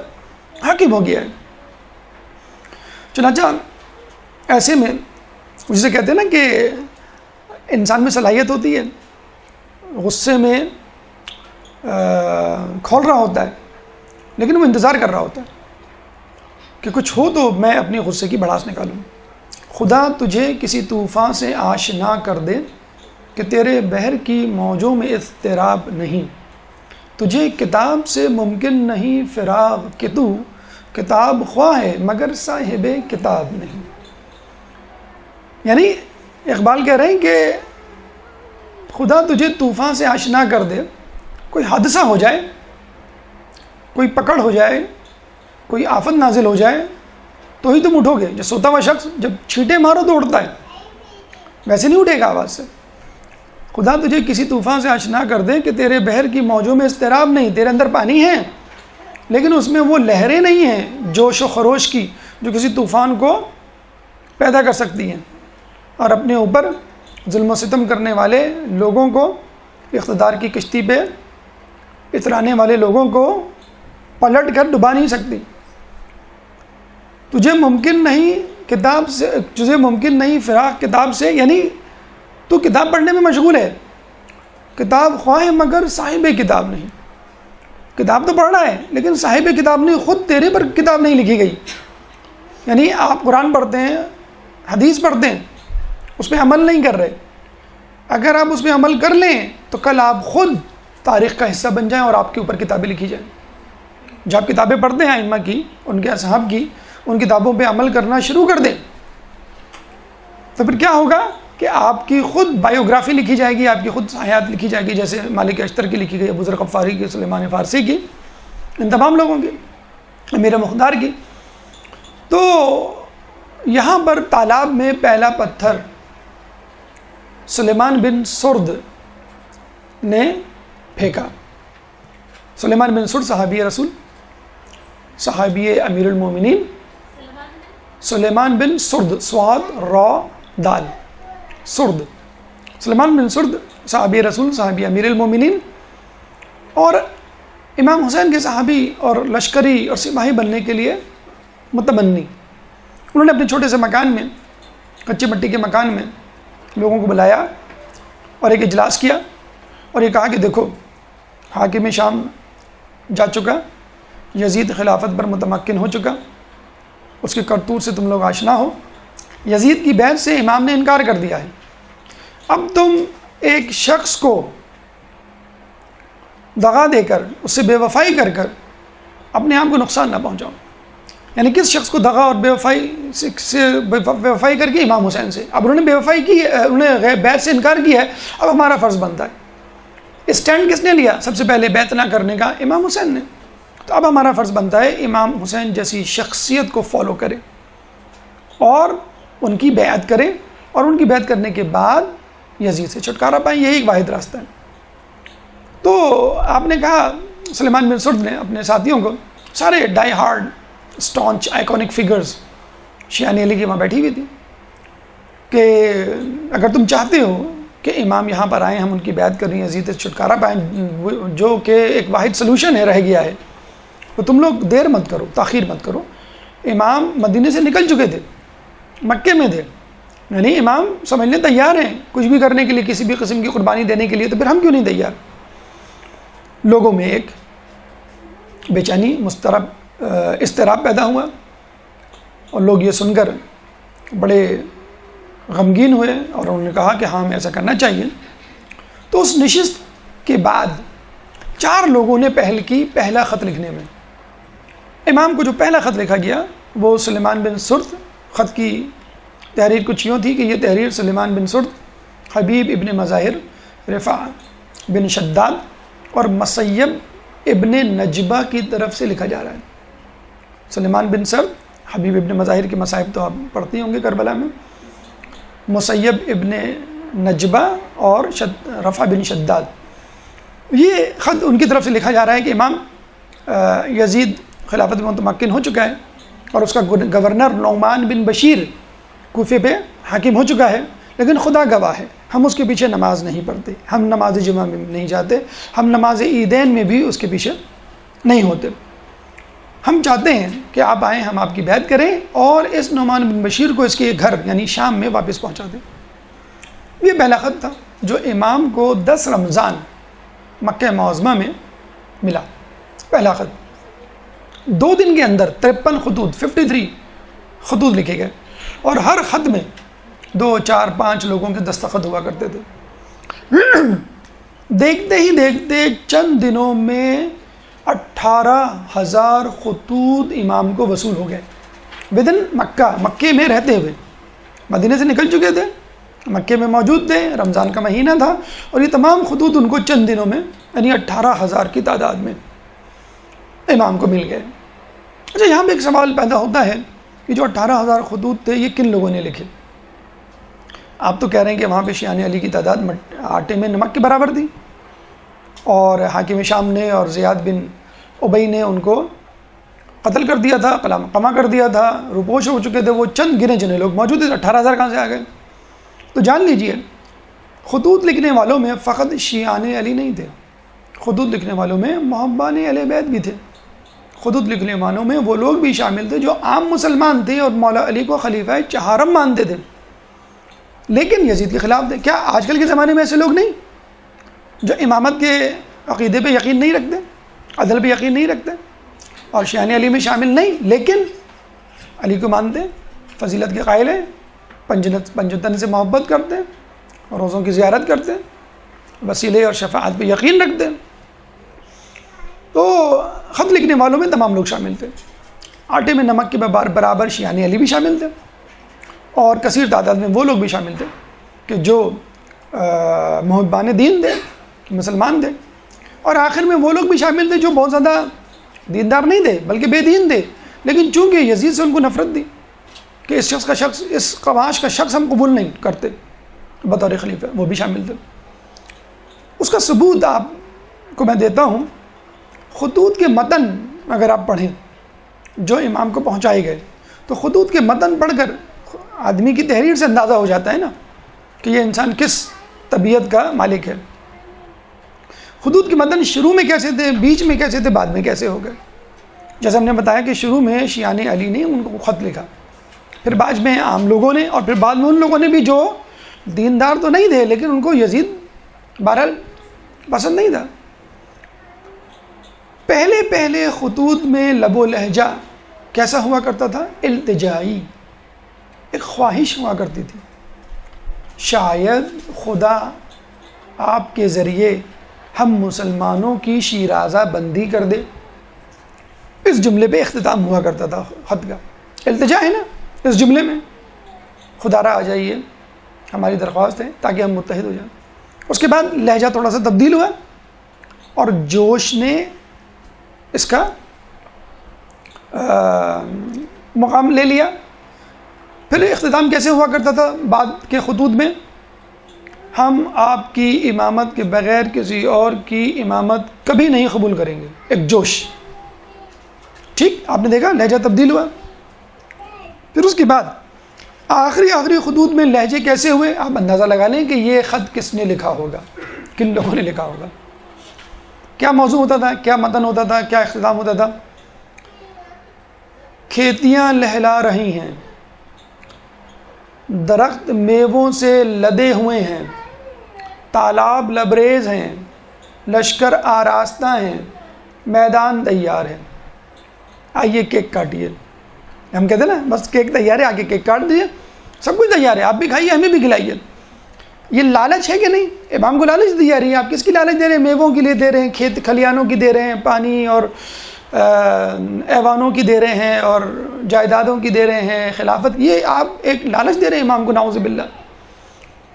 حاکم ہو گیا ہے. چنانچہ ایسے میں جسے کہتے ہیں نا کہ انسان میں صلاحیت ہوتی ہے غصے میں کھول رہا ہوتا ہے، لیکن وہ انتظار کر رہا ہوتا ہے کہ کچھ ہو تو میں اپنے غصے کی بھڑاس نکالوں. خدا تجھے کسی طوفان سے آشنا کر دے کہ تیرے بحر کی موجوں میں اضطراب نہیں. تجھے کتاب سے ممکن نہیں فراغ کہ تو کتاب خواہ ہے مگر صاحب کتاب نہیں. یعنی اقبال کہہ رہے ہیں کہ خدا تجھے طوفان سے آشنا کر دے، کوئی حادثہ ہو جائے، کوئی پکڑ ہو جائے، کوئی آفت نازل ہو جائے تو ہی تم اٹھو گے. جو سوتا ہوا شخص جب چھینٹے مارو تو اٹھتا ہے، ویسے نہیں اٹھے گا آواز سے. خدا تجھے کسی طوفان سے آشنا کر دے کہ تیرے بحر کی موجوں میں اضطراب نہیں. تیرے اندر پانی ہے لیکن اس میں وہ لہریں نہیں ہیں جوش و خروش کی جو کسی طوفان کو پیدا کر سکتی ہیں اور اپنے اوپر ظلم و ستم کرنے والے لوگوں کو، اقتدار کی کشتی پہ اترانے والے لوگوں کو پلٹ کر ڈبا نہیں سکتی. تجھے ممکن نہیں فراق کتاب سے، یعنی تو کتاب پڑھنے میں مشغول ہے، کتاب خواہ مگر صاحب کتاب نہیں. کتاب تو پڑھ رہا ہے لیکن صاحب کتاب نہیں، خود تیرے پر کتاب نہیں لکھی گئی. یعنی آپ قرآن پڑھتے ہیں، حدیث پڑھتے ہیں، اس پہ عمل نہیں کر رہے. اگر آپ اس پہ عمل کر لیں تو کل آپ خود تاریخ کا حصہ بن جائیں اور آپ کے اوپر کتابیں لکھی جائیں. جو آپ کتابیں پڑھتے ہیں ائمہ کی، ان کے اصحاب کی، ان کتابوں پہ عمل کرنا شروع کر دیں تو پھر کیا ہوگا کہ آپ کی خود بائیوگرافی لکھی جائے گی، آپ کی خود حیات لکھی جائے گی، جیسے مالک اشتر کی لکھی گئی، ابو ذر غفاری کی، سلیمان فارسی کی، ان تمام لوگوں کی، امیر مقدار کی. تو یہاں پر تالاب میں پہلا پتھر سلیمان بن سرد نے پھینکا. سلیمان بن سرد صحابی رسول، صحابی امیر المومنین، سلیمان بن سرد، سواد را دال، سرد، سلیمان بن سرد صحابی رسول، صحابی امیر المومنین، اور امام حسین کے صحابی اور لشکری اور سپاہی بننے کے لیے متمنی. انہوں نے اپنے چھوٹے سے مکان میں، کچی مٹی کے مکان میں لوگوں کو بلایا اور ایک اجلاس کیا اور یہ کہا کہ دیکھو حاکم شام جا چکا، یزید خلافت پر متمکن ہو چکا، اس کے کرتوت سے تم لوگ آشنا ہو. یزید کی بیعت سے امام نے انکار کر دیا ہے. اب تم ایک شخص کو دغا دے کر، اس سے بے وفائی کر کر اپنے آپ کو نقصان نہ پہنچاؤ. یعنی کس شخص کو دغا اور بے وفائی کر کے؟ امام حسین سے. اب انہوں نے بے وفائی کی، انہوں نے بیعت سے انکار کیا ہے، اب ہمارا فرض بنتا ہے. اسٹینڈ کس نے لیا سب سے پہلے بیعت نہ کرنے کا؟ امام حسین نے. تو اب ہمارا فرض بنتا ہے امام حسین جیسی شخصیت کو فالو کرے اور ان کی بیعت کرے، اور ان کی بیعت کرنے کے بعد یزید سے چھٹکارا پائیں. یہی ایک واحد راستہ ہے. تو آپ نے کہا، سلیمان بن سرد نے اپنے ساتھیوں کو، سارے ڈائی ہارڈ اسٹانچ آئیکونک فگرز شیعہ علی کی وہاں بیٹھی ہوئی تھی، کہ اگر تم چاہتے ہو کہ امام یہاں پر آئیں، ہم ان کی بیعت کریں، یزید سے چھٹکارا پائیں، جو کہ ایک واحد سلوشن ہے، رہ گیا ہے، تو تم لوگ دیر مت کرو، تاخیر مت کرو. امام مدینے سے نکل چکے تھے، مکے میں تھے، یعنی امام سمجھنے تیار ہیں کچھ بھی کرنے کے لیے، کسی بھی قسم کی قربانی دینے کے لیے، تو پھر ہم کیوں نہیں تیار؟ لوگوں میں ایک بے چینی، اضطراب پیدا ہوا اور لوگ یہ سن کر بڑے غمگین ہوئے اور انہوں نے کہا کہ ہاں ہمیں ایسا کرنا چاہیے. تو اس نشست کے بعد 4 لوگوں نے پہل کی پہلا خط لکھنے میں. امام کو جو پہلا خط لکھا گیا وہ سلیمان بن سرد. خط کی تحریر کچھ یوں تھی کہ یہ تحریر سلیمان بن سرد، حبیب ابن مظاہر، رفع بن شداد اور مسیب ابن نجبہ کی طرف سے لکھا جا رہا ہے. سلیمان بن سرد، حبیب ابن مظاہر کے مصائب تو آپ پڑھتے ہوں گے کربلا میں، مسیب ابن نجبہ اور رفع بن شداد. یہ خط ان کی طرف سے لکھا جا رہا ہے کہ امام یزید خلافت میں متمکن ہو چکا ہے اور اس کا گورنر نعمان بن بشیر کوفے پہ حاکم ہو چکا ہے، لیکن خدا گواہ ہے ہم اس کے پیچھے نماز نہیں پڑھتے، ہم نماز جمعہ میں نہیں جاتے، ہم نماز عیدین میں بھی اس کے پیچھے نہیں ہوتے۔ ہم چاہتے ہیں کہ آپ آئیں، ہم آپ کی بیعت کریں اور اس نعمان بن بشیر کو اس کے گھر یعنی شام میں واپس پہنچا دیں۔ یہ پہلا خط تھا جو امام کو 10 رمضان مکہ معظمہ میں ملا، پہلا خط۔ 2 دن کے اندر 53 خطوط 53 خطوط لکھے گئے، اور ہر خط میں 2 4 5 لوگوں کے دستخط ہوا کرتے تھے۔ دیکھتے ہی دیکھتے چند دنوں میں 18,000 خطوط امام کو وصول ہو گئے بدن مکے میں رہتے ہوئے۔ مدینہ سے نکل چکے تھے، مکے میں موجود تھے، رمضان کا مہینہ تھا، اور یہ تمام خطوط ان کو چند دنوں میں یعنی 18,000 کی تعداد میں امام کو مل گئے۔ اچھا، یہاں پہ ایک سوال پیدا ہوتا ہے کہ جو 18,000 خطوط تھے یہ کن لوگوں نے لکھے؟ آپ تو کہہ رہے ہیں کہ وہاں پہ شیعان علی کی تعداد آٹے میں نمک کے برابر تھی، اور حاکم شام نے اور زیاد بن ابی نے ان کو قتل کر دیا تھا، قمع کر دیا تھا، روپوش ہو چکے تھے، وہ چند گنے چنے لوگ موجود تھے، 18,000 کہاں سے آ گئے؟ تو جان لیجئے خطوط لکھنے والوں میں فقط شیعان علی نہیں تھے، خطوط لکھنے والوں میں محبان اہل بیت بھی تھے، خطوط لکھنے والوں میں وہ لوگ بھی شامل تھے جو عام مسلمان تھے اور مولا علی کو خلیفہ چہارم مانتے تھے، لیکن یزید کے خلاف تھے۔ کیا آج کل کے زمانے میں ایسے لوگ نہیں جو امامت کے عقیدے پہ یقین نہیں رکھتے، عدل پہ یقین نہیں رکھتے اور شیعان علی میں شامل نہیں، لیکن علی کو مانتے، فضیلت کے قائل ہیں، پنجتن سے محبت کرتے ہیں، روزوں کی زیارت کرتے ہیں، وسیلے اور شفاعت پہ یقین رکھتے ہیں؟ تو خط لکھنے والوں میں تمام لوگ شامل تھے، آٹے میں نمک کے برابر شیعان علی بھی شامل تھے، اور کثیر تعداد میں وہ لوگ بھی شامل تھے کہ جو محبان دین تھے، مسلمان تھے، اور آخر میں وہ لوگ بھی شامل تھے جو بہت زیادہ دیندار نہیں تھے بلکہ بے دین تھے، لیکن چونکہ یزید سے ان کو نفرت تھی کہ اس قواش کا شخص ہم قبول نہیں کرتے بطور خلیفہ، وہ بھی شامل تھے۔ اس کا ثبوت آپ کو میں دیتا ہوں، خطوط کے متن اگر آپ پڑھیں جو امام کو پہنچائے گئے، تو خطوط کے متن پڑھ کر آدمی کی تحریر سے اندازہ ہو جاتا ہے نا کہ یہ انسان کس طبیعت کا مالک ہے۔ خطوط کے متن شروع میں کیسے تھے، بیچ میں کیسے تھے، بعد میں کیسے ہو گئے؟ جیسے ہم نے بتایا کہ شروع میں شیعان علی نے ان کو خط لکھا، پھر بعد میں عام لوگوں نے، اور پھر بعد میں ان لوگوں نے بھی جو دیندار تو نہیں تھے لیکن ان کو یزید بہرحال پسند نہیں تھا۔ پہلے خطوط میں لب و لہجہ کیسا ہوا کرتا تھا؟ التجائی، ایک خواہش ہوا کرتی تھی، شاید خدا آپ کے ذریعے ہم مسلمانوں کی شیرازہ بندی کر دے، اس جملے پہ اختتام ہوا کرتا تھا خط کا۔ التجا ہے نا اس جملے میں، خدا را آ جائیے، ہماری درخواست ہے تاکہ ہم متحد ہو جائیں۔ اس کے بعد لہجہ تھوڑا سا تبدیل ہوا اور جوش نے اس کا مقام لے لیا۔ پھر اختتام کیسے ہوا کرتا تھا بعد کے خطوط میں؟ ہم آپ کی امامت کے بغیر کسی اور کی امامت کبھی نہیں قبول کریں گے، ایک جوش۔ ٹھیک، آپ نے دیکھا لہجہ تبدیل ہوا۔ پھر اس کے بعد آخری خطوط میں لہجے کیسے ہوئے؟ آپ اندازہ لگا لیں کہ یہ خط کس نے لکھا ہوگا، کن لوگوں نے لکھا ہوگا، کیا موضوع ہوتا تھا، کیا متن ہوتا تھا، کیا اختتام ہوتا تھا؟ کھیتیاں لہلا رہی ہیں، درخت میووں سے لدے ہوئے ہیں، تالاب لبریز ہیں، لشکر آراستہ ہیں، میدان تیار ہے، آئیے کیک کاٹیے۔ ہم کہتے ہیں نا بس کیک تیار ہے، آگے کیک کاٹ دیجیے، سب کچھ تیار ہے، آپ بھی کھائیے، ہمیں بھی کھلائیے۔ یہ لالچ ہے کہ نہیں؟ امام کو لالچ دی جا رہی ہے۔ آپ کس کی لالچ دے رہے ہیں؟ میووں کے لیے دے رہے ہیں، کھیت کھلیانوں کی دے رہے ہیں، پانی اور ایوانوں کی دے رہے ہیں، اور جائیدادوں کی دے رہے ہیں، خلافت، یہ آپ ایک لالچ دے رہے ہیں امام کو، نعوذ باللہ۔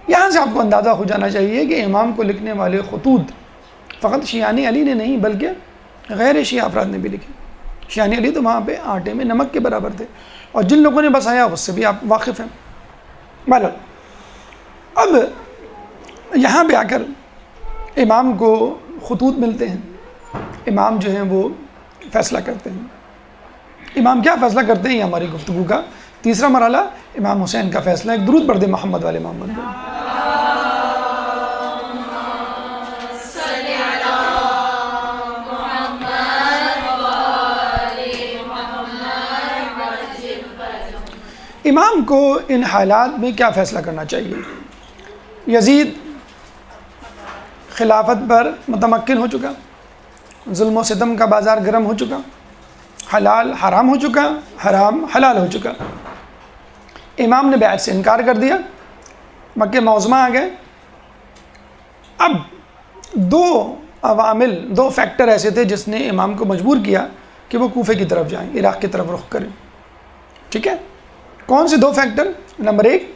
یہاں سے آپ کو اندازہ ہو جانا چاہیے کہ امام کو لکھنے والے خطوط فقط شیعان علی نے نہیں بلکہ غیر شیعہ افراد نے بھی لکھے۔ شیعان علی تو وہاں پہ آٹے میں نمک کے برابر تھے، اور جن لوگوں نے بسایا اس سے بھی آپ واقف ہیں۔ بہرحال اب یہاں پہ آ کر امام کو خطوط ملتے ہیں، امام جو ہیں وہ فیصلہ کرتے ہیں۔ امام کیا فیصلہ کرتے ہیں؟ یہ ہماری گفتگو کا تیسرا مرحلہ امام حسین کا فیصلہ. ایک درود پڑھ دیں محمد والے محمد کو. امام کو ان حالات میں کیا فیصلہ کرنا چاہیے؟ یزید خلافت پر متمکن ہو چکا، ظلم و ستم کا بازار گرم ہو چکا، حلال حرام ہو چکا، حرام حلال ہو چکا. امام نے بیعت سے انکار کر دیا، مکہ معظمہ آ گئے. اب دو عوامل، دو فیکٹر ایسے تھے جس نے امام کو مجبور کیا کہ وہ کوفے کی طرف جائیں، عراق کی طرف رخ کریں. ٹھیک ہے، کون سے دو فیکٹر؟ نمبر 1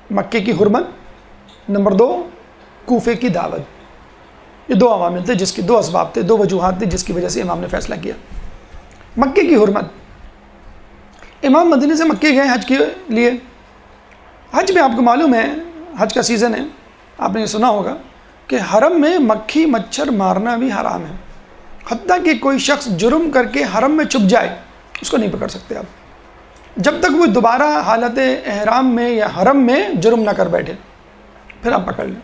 مکے کی حرمت، نمبر 2 کوفے کی دعوت. یہ دو عوامل تھے، جس کے دو اسباب تھے، دو وجوہات تھے جس کی وجہ سے امام نے فیصلہ کیا. مکے کی حرمت، امام مدینے سے مکے گئے حج کے لیے. حج میں آپ کو معلوم ہے حج کا سیزن ہے، آپ نے یہ سنا ہوگا کہ حرم میں مکھی مچھر مارنا بھی حرام ہے. حتیٰ کہ کوئی شخص جرم کر کے حرم میں چھپ جائے اس کو نہیں پکڑ سکتے آپ، جب تک وہ دوبارہ حالت احرام میں یا حرم میں جرم نہ کر بیٹھے، پھر آپ پکڑ لیں.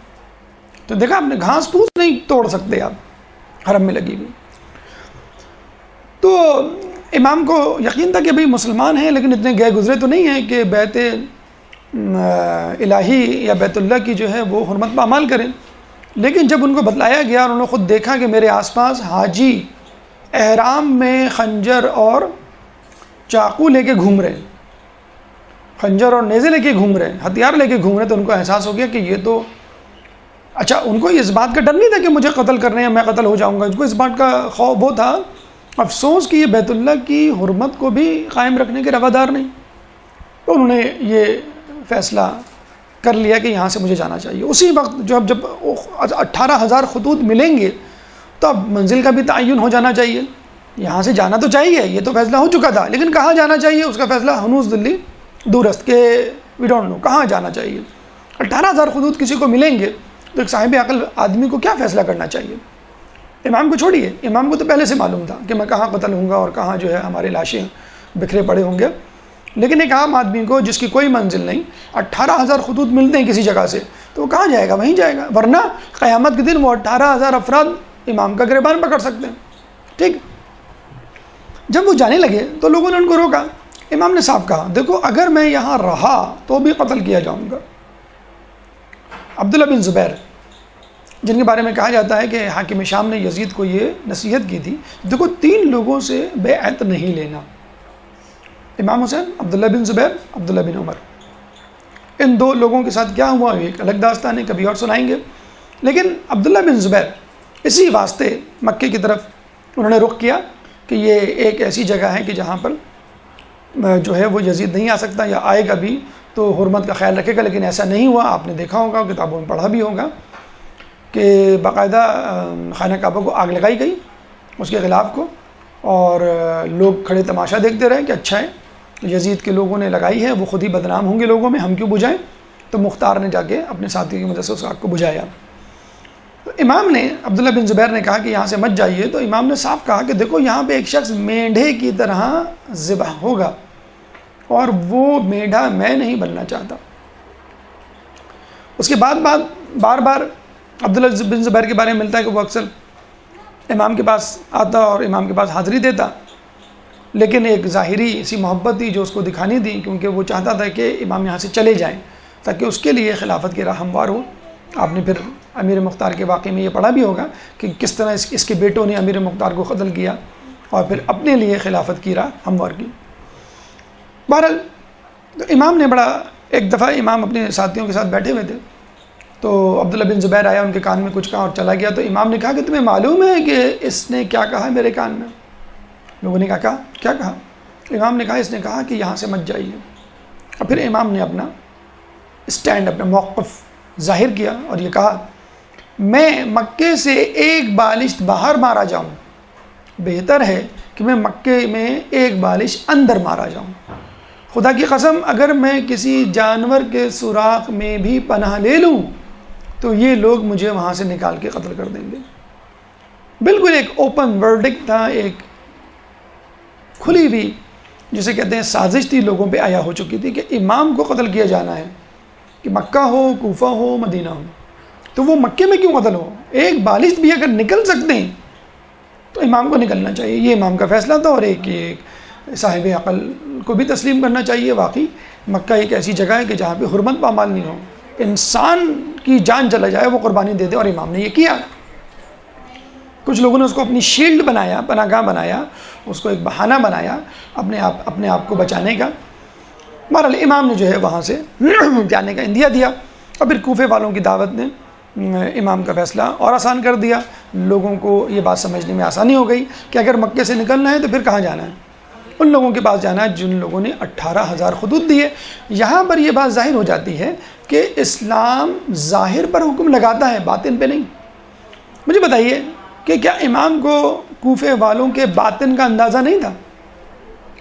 تو دیکھا آپ نے، گھاس پھوس نہیں توڑ سکتے آپ حرم میں لگی ہوئی. تو امام کو یقین تھا کہ بھئی مسلمان ہیں لیکن اتنے گئے گزرے تو نہیں ہیں کہ بیت الہی یا بیت اللہ کی جو ہے وہ حرمت پامال کریں. لیکن جب ان کو بتلایا گیا اور انہوں نے خود دیکھا کہ میرے آس پاس حاجی احرام میں خنجر اور چاقو لے کے گھوم رہے ہیں، خنجر اور نیزے لے کے گھوم رہے ہیں، ہتھیار لے کے گھوم رہے ہیں، تو ان کو احساس ہو گیا کہ یہ تو اچھا، ان کو اس بات کا ڈر نہیں تھا کہ مجھے قتل کرنے یا میں قتل ہو جاؤں گا. ان کو اس بات کا خوف وہ تھا، افسوس کہ یہ بیت اللہ کی حرمت کو بھی قائم رکھنے کے روادار نہیں. تو انہوں نے یہ فیصلہ کر لیا کہ یہاں سے مجھے جانا چاہیے. اسی وقت جب 18,000 خطوط ملیں گے تو اب منزل کا بھی تعین ہو جانا چاہیے. یہاں سے جانا تو چاہیے، یہ تو فیصلہ ہو چکا تھا، لیکن کہاں جانا چاہیے اس کا فیصلہ ہنوز دلی دورست کے وی ڈونٹ نو کہاں جانا چاہیے. 18,000 خطوط کسی کو ملیں گے تو ایک صاحب عقل آدمی کو کیا فیصلہ کرنا چاہیے؟ امام کو چھوڑیے، امام کو تو پہلے سے معلوم تھا کہ میں کہاں قتل ہوں گا اور کہاں جو ہے ہمارے لاشیں بکھرے پڑے ہوں گے. لیکن ایک عام آدمی کو جس کی کوئی منزل نہیں، 18,000 خطوط ملتے ہیں کسی جگہ سے، تو وہ کہاں جائے گا؟ وہیں جائے گا. ورنہ قیامت کے دن وہ 18,000 افراد امام کا گریبان پکڑ سکتے ہیں. ٹھیک، جب وہ جانے لگے تو لوگوں نے ان کو روکا. امام نے صاف کہا، دیکھو اگر میں یہاں رہا تو بھی قتل کیا جاؤں گا. عبداللہ بن زبیر، جن کے بارے میں کہا جاتا ہے کہ حاکم شام نے یزید کو یہ نصیحت کی تھی، دیکھو 3 لوگوں سے بیعت نہیں لینا، امام حسین، عبداللہ بن زبیر، عبداللہ بن عمر. ان 2 لوگوں کے ساتھ کیا ہوا ایک الگ داستان ہے، کبھی اور سنائیں گے. لیکن عبداللہ بن زبیر اسی واسطے مکے کی طرف انہوں نے رخ کیا کہ یہ ایک ایسی جگہ ہے کہ جہاں پر جو ہے وہ یزید نہیں آ سکتا، یا آئے گا بھی تو حرمت کا خیال رکھے گا. لیکن ایسا نہیں ہوا. آپ نے دیکھا ہوگا، کتابوں میں پڑھا بھی ہوگا کہ باقاعدہ خانہ کعبہ کو آگ لگائی گئی اس کے خلاف کو، اور لوگ کھڑے تماشا دیکھتے رہے کہ اچھا ہے یزید کے لوگوں نے لگائی ہے، وہ خود ہی بدنام ہوں گے لوگوں میں، ہم کیوں بجھائیں. تو مختار نے جا کے اپنے ساتھی کی مدد سے اس آگ کو بجھایا. تو امام نے، عبداللہ بن زبیر نے کہا کہ یہاں سے مت جائیے. تو امام نے صاف کہا کہ دیکھو یہاں پہ ایک شخص مینڈھے کی طرح ذبح ہوگا اور وہ مینڈھا میں نہیں بننا چاہتا. اس کے بعد بار بار عبداللہ بن زبیر کے بارے میں ملتا ہے کہ وہ اکثر امام کے پاس آتا اور امام کے پاس حاضری دیتا، لیکن ایک ظاہری سی محبت تھی جو اس کو دکھانی تھی، کیونکہ وہ چاہتا تھا کہ امام یہاں سے چلے جائیں تاکہ اس کے لیے خلافت کی راہ ہموار ہو. آپ نے پھر امیر مختار کے واقعے میں یہ پڑھا بھی ہوگا کہ کس طرح اس کے بیٹوں نے امیر مختار کو قتل کیا اور پھر اپنے لیے خلافت کی راہ ہموار کی. بہرحال تو امام نے بڑا، ایک دفعہ امام اپنے ساتھیوں کے ساتھ بیٹھے ہوئے تھے تو عبداللہ بن زبیر آیا، ان کے کان میں کچھ کہا اور چلا گیا. تو امام نے کہا کہ تمہیں معلوم ہے کہ اس نے کیا کہا میرے کان میں؟ لوگوں نے کہا کیا کہا؟ امام نے کہا اس نے کہا کہ یہاں سے مت جائیے. اور پھر امام نے اپنا اسٹینڈ، اپنا موقف ظاہر کیا اور یہ کہا، میں مکے سے ایک بالشت باہر مارا جاؤں، بہتر ہے کہ میں مکے میں ایک بالش اندر مارا جاؤں. خدا کی قسم اگر میں کسی جانور کے سوراخ میں بھی پناہ لے لوں تو یہ لوگ مجھے وہاں سے نکال کے قتل کر دیں گے. بالکل ایک اوپن ورڈکٹ تھا، ایک کھلی ہوئی جسے کہتے ہیں سازش تھی لوگوں پہ عیا ہو چکی تھی کہ امام کو قتل کیا جانا ہے، کہ مکہ ہو، کوفہ ہو، مدینہ ہو، تو وہ مکے میں کیوں قتل ہو؟ ایک بالغ بھی اگر نکل سکتے ہیں تو امام کو نکلنا چاہیے، یہ امام کا فیصلہ تھا، اور ایک صاحب عقل کو بھی تسلیم کرنا چاہیے۔ واقعی مکہ ایک ایسی جگہ ہے کہ جہاں پہ حرمت پامال نہیں ہو، انسان کی جان چلا جائے وہ قربانی دے دے، اور امام نے یہ کیا۔ کچھ لوگوں نے اس کو اپنی شیلڈ بنایا، پناہ گاہ بنایا، اس کو ایک بہانہ بنایا اپنے آپ کو بچانے کا۔ بہرحال امام نے جو ہے وہاں سے جانے کا اندیا دیا، اور پھر کوفے والوں کی دعوت نے امام کا فیصلہ اور آسان کر دیا۔ لوگوں کو یہ بات سمجھنے میں آسانی ہو گئی کہ اگر مکے سے نکلنا ہے تو پھر کہاں جانا ہے؟ ان لوگوں کے پاس جانا ہے جن لوگوں نے 18,000 خطوط دیے۔ یہاں پر یہ بات ظاہر ہو جاتی ہے کہ اسلام ظاہر پر حکم لگاتا ہے، باطن پہ نہیں۔ مجھے بتائیے کہ کیا امام کو کوفے والوں کے باطن کا اندازہ نہیں تھا؟